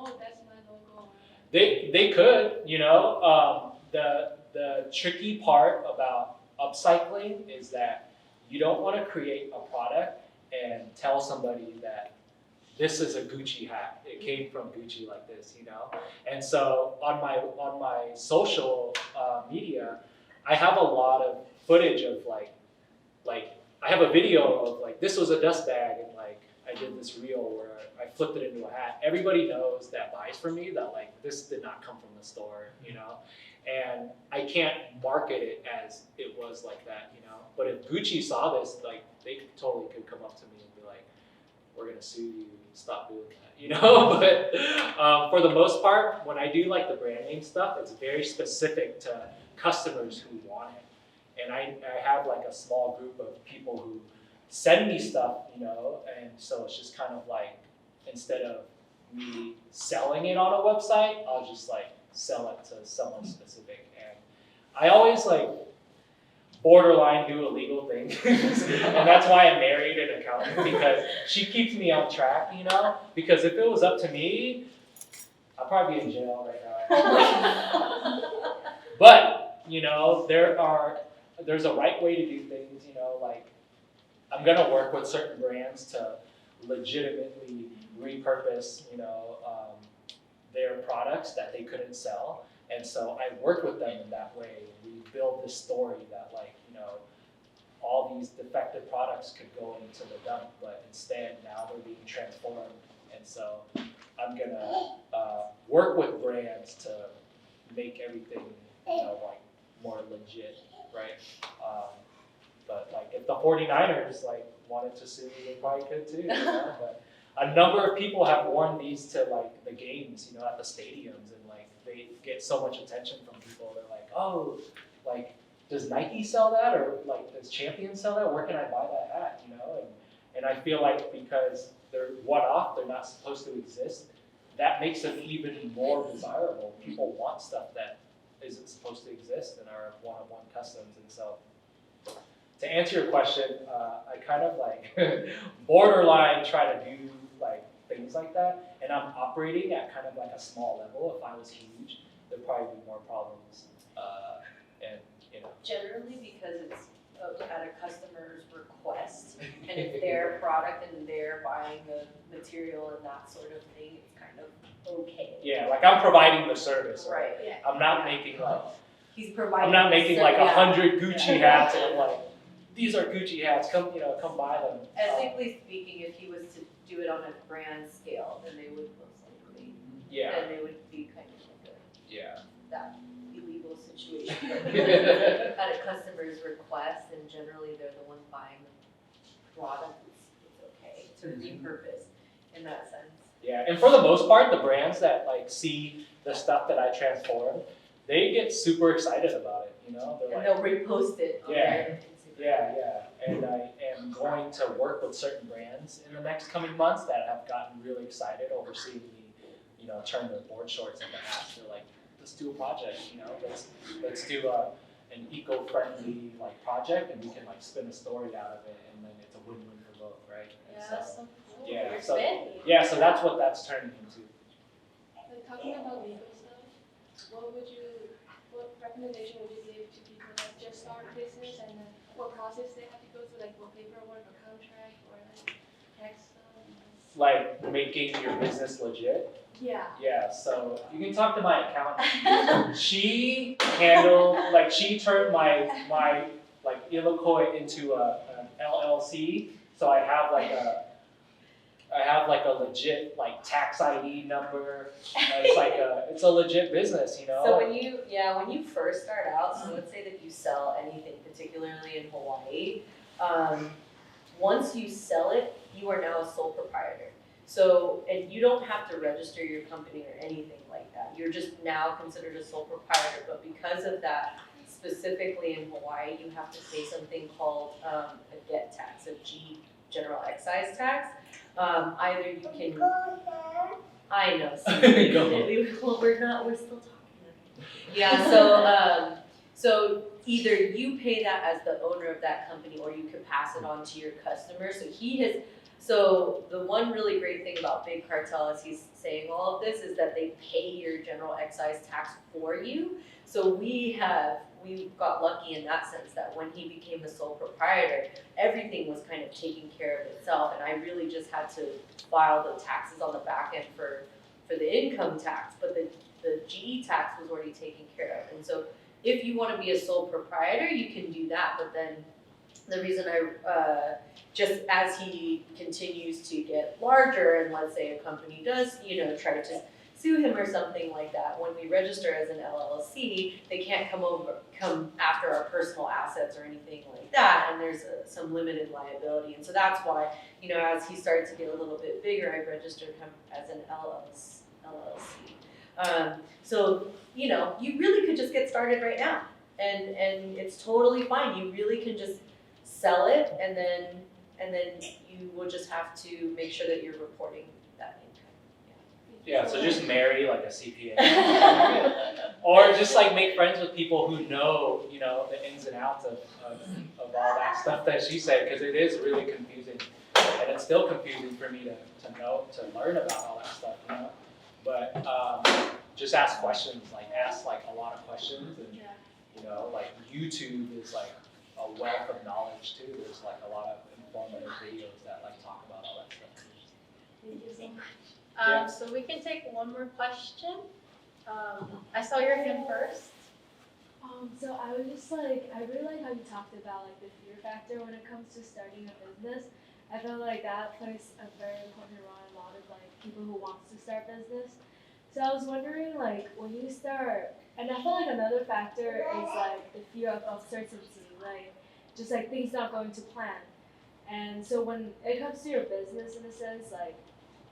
oh, that's my logo. They could, you know, the tricky part about upcycling is that you don't want to create a product and tell somebody that this is a Gucci hat. It came from Gucci like this, you know. And so on my social media, I have a lot of footage of like I have a video of like this was a dust bag and like I did this reel where I flipped it into a hat. Everybody knows that buys from me that like this did not come from the store, you know. And I can't market it as it was like that, you know. But if Gucci saw this, like they totally could come up to me and be like, we're gonna sue you, stop doing that, you know. But for the most part, when I do like the brand name stuff, it's very specific to customers who want it. And I have like a small group of people who send me stuff, you know, and so it's just kind of like, instead of me selling it on a website, I'll just like sell it to someone specific. And I always like borderline do illegal things. And that's why I married an accountant, because she keeps me on track, you know, because if it was up to me, I'd probably be in jail right now. But, you know, there's a right way to do things, you know, like I'm gonna work with certain brands to legitimately repurpose, you know, their products that they couldn't sell. And so I work with them in that way. We build this story that like, you know, all these defective products could go into the dump, but instead now they're being transformed. And so I'm gonna work with brands to make everything, you know, like more legit, right? But like if the 49ers like wanted to sue me, they probably could too, you know? But a number of people have worn these to like the games, you know, at the stadiums, and like they get so much attention from people. They're like, oh, like does Nike sell that, or like does Champion sell that? Where can I buy that hat, you know? And I feel like because they're one-off, they're not supposed to exist, that makes them even more desirable. People want stuff that isn't supposed to exist and are one-of-one customs. And so to answer your question, I kind of like borderline try to do like things like that, and I'm operating at kind of like a small level. If I was huge, there'd probably be more problems, and you know. Generally because it's at a customer's request, and it's their product and they're buying the material and that sort of thing, it's kind of okay. Yeah, like I'm providing the service, right? Right, yeah. I'm not making like He's providing. I'm not making like yeah. 100 Gucci hats, and I'm like, these are Gucci hats. Come, you know, come buy them. Ethically speaking, if he was to do it on a brand scale, then they would most likely, Yeah, then they would be kind of like yeah. that illegal situation. But at a customer's request, and generally they're the ones buying the product, it's okay to repurpose in that sense. Yeah, and for the most part, the brands that like see the stuff that I transform, they get super excited about it. You know, they're And like, they'll repost it on Yeah. their Instagram. yeah. And I am going to work with certain brands in the next coming months that have gotten really excited over seeing me, you know, turn their board shorts into hats. They're like, let's do a project. You know, let's do an eco-friendly like project, and we can like spin a story out of it, and then it's a win-win for both, right? And Yeah, so- that's so cool. Yeah, You're so- expanding. Yeah, so that's what that's turning into. Like talking about legal stuff, what recommendation would you give to people that just start a business, and then what process they have to go through, like what paperwork or contract or like tax stuff? Like making your business legit. Yeah. Yeah, so you can talk to my accountant. She turned my like Illikoi into an LLC. So I have like a legit like tax ID number. It's a legit business, you know. So when you first start out, so let's say that you sell anything, particularly in Hawaii, once you sell it, you are now a sole proprietor. So, and you don't have to register your company or anything like that. You're just now considered a sole proprietor, but because of that, specifically in Hawaii, you have to pay something called a get tax, a G, general excise tax. Either you can, I know, so we're still talking. Yeah, so either you pay that as the owner of that company, or you can pass it on to your customer. So he has So the one really great thing about Big Cartel, as he's saying all of this, is that they pay your general excise tax for you. So we got lucky in that sense that when he became the sole proprietor, everything was kind of taking care of itself, and I really just had to file the taxes on the back end for the income tax, but the GE tax was already taken care of. And so if you want to be a sole proprietor, you can do that, but then the reason I, just as he continues to get larger, and let's say a company does, try to sue him or something like that, when we register as an LLC, they can't come after our personal assets or anything like that, and there's some limited liability. And so that's why, as he started to get a little bit bigger, I registered him as an LLC. So, you really could just get started right now, and it's totally fine. You really can just sell it, and then you will just have to make sure that you're reporting that income. Yeah, so just marry like a CPA. Or just like make friends with people who know, the ins and outs of all that stuff that she said, because it is really confusing. And it's still confusing for me to learn about all that stuff, But just ask questions, ask a lot of questions, and like YouTube is like a wealth of knowledge too. There's a lot of informative videos that talk about all that stuff. Thank you so much. Yeah. So we can take one more question. I saw your hand first. So I was just like, I really like how you talked about the fear factor when it comes to starting a business. I feel like that plays a very important role in a lot of people who want to start business. So I was wondering when you start, and I feel like another factor is the fear of uncertainty, just things not going to plan. And so when it comes to your business, in a sense,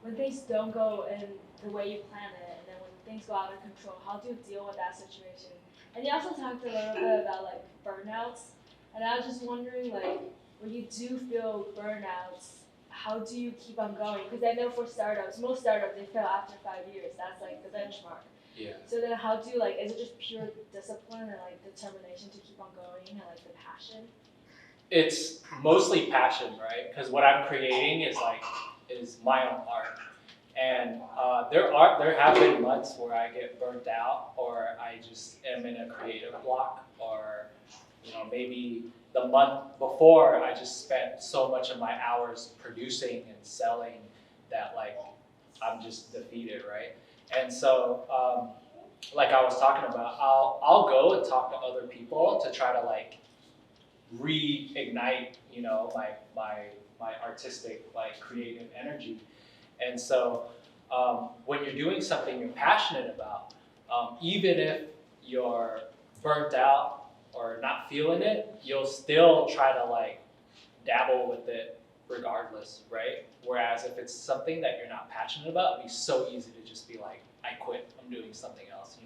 when things don't go in the way you plan it, and then when things go out of control, how do you deal with that situation? And you also talked a little bit about burnouts, and I was just wondering when you do feel burnouts, how do you keep on going? Because I know for startups, most startups, they fail after 5 years. That's the benchmark. Yeah. So then how do you is it just pure discipline and determination to keep on going and the passion? It's mostly passion, right? Because what I'm creating is my own art, and there have been months where I get burnt out, or I just am in a creative block, or maybe the month before I just spent so much of my hours producing and selling that I'm just defeated, right? And so like I was talking about, I'll go and talk to other people to try to reignite, my artistic, creative energy. And so when you're doing something you're passionate about, even if you're burnt out or not feeling it, you'll still try to dabble with it regardless, right? Whereas if it's something that you're not passionate about, it'd be so easy to just be I quit, I'm doing something else,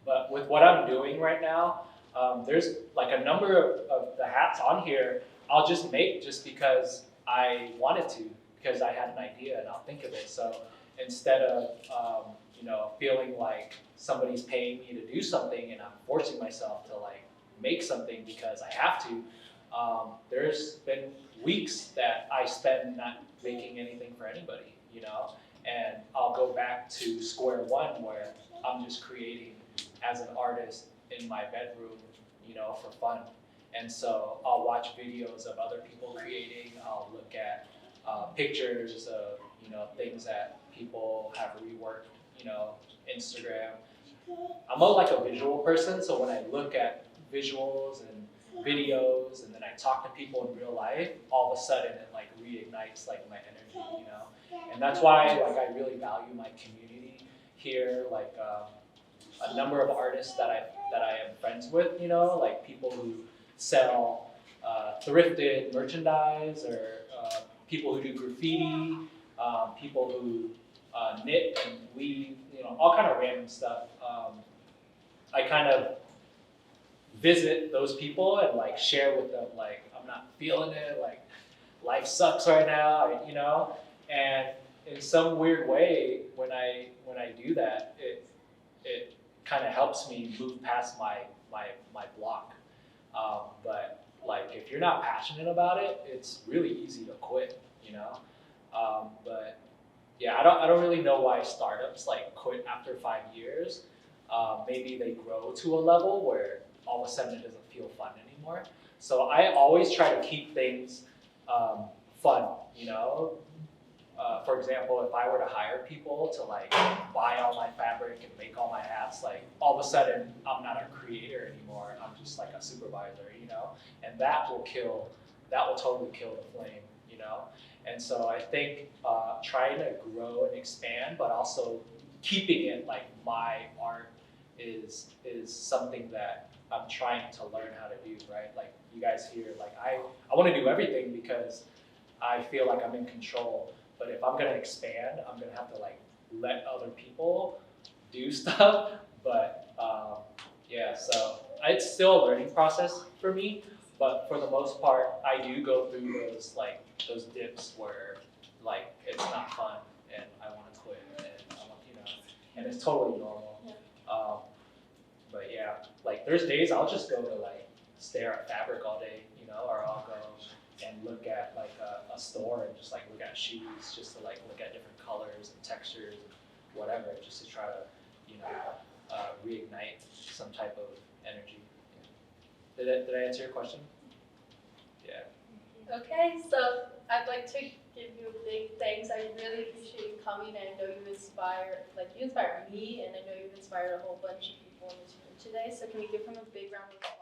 But with what I'm doing right now, there's a number of the hats on here I'll just make just because I wanted to, because I had an idea and I'll think of it. So instead of feeling like somebody's paying me to do something and I'm forcing myself to make something because I have to, there's been weeks that I spend not making anything for anybody, and I'll go back to square one where I'm just creating as an artist in my bedroom, for fun. And so I'll watch videos of other people creating. I'll look at pictures of things that people have reworked, Instagram. I'm a visual person, so when I look at visuals and videos, and then I talk to people in real life, all of a sudden it reignites my energy, And that's why I really value my community here, a number of artists that I am friends with, people who sell thrifted merchandise, or people who do graffiti, people who knit and weave, all kind of random stuff. I kind of visit those people and share with them I'm not feeling it, life sucks right now, and in some weird way when I do that, it kind of helps me move past my block. But if you're not passionate about it, it's really easy to quit, But yeah, I don't really know why startups like quit after 5 years. Maybe they grow to a level where all of a sudden it doesn't feel fun anymore. So I always try to keep things fun, you know. For example, if I were to hire people to like buy all my fabric and make all my hats, like all of a sudden I'm not a creator anymore. I'm just like a supervisor, you know, and that will totally kill the flame, you know. And so I think trying to grow and expand, but also keeping it like my art is something that I'm trying to learn how to do, right? Like you guys here, like I want to do everything because I feel like I'm in control. But if I'm gonna expand, I'm gonna have to like let other people do stuff. But yeah, so it's still a learning process for me. But for the most part, I do go through those dips where like it's not fun and I want to quit and I want, you know, and it's totally normal. But yeah, like there's days I'll just go to like stare at fabric all day, you know, or I'll go and look at like a store and just like look at shoes, just to like look at different colors and textures and whatever, just to try to, you know, reignite some type of energy. Did I answer your question? Yeah. Okay, so I'd like to give you a big thanks. I really appreciate you coming, and I know you inspire me, and I know you've inspired a whole bunch of people in this room today. So can we give him a big round of applause?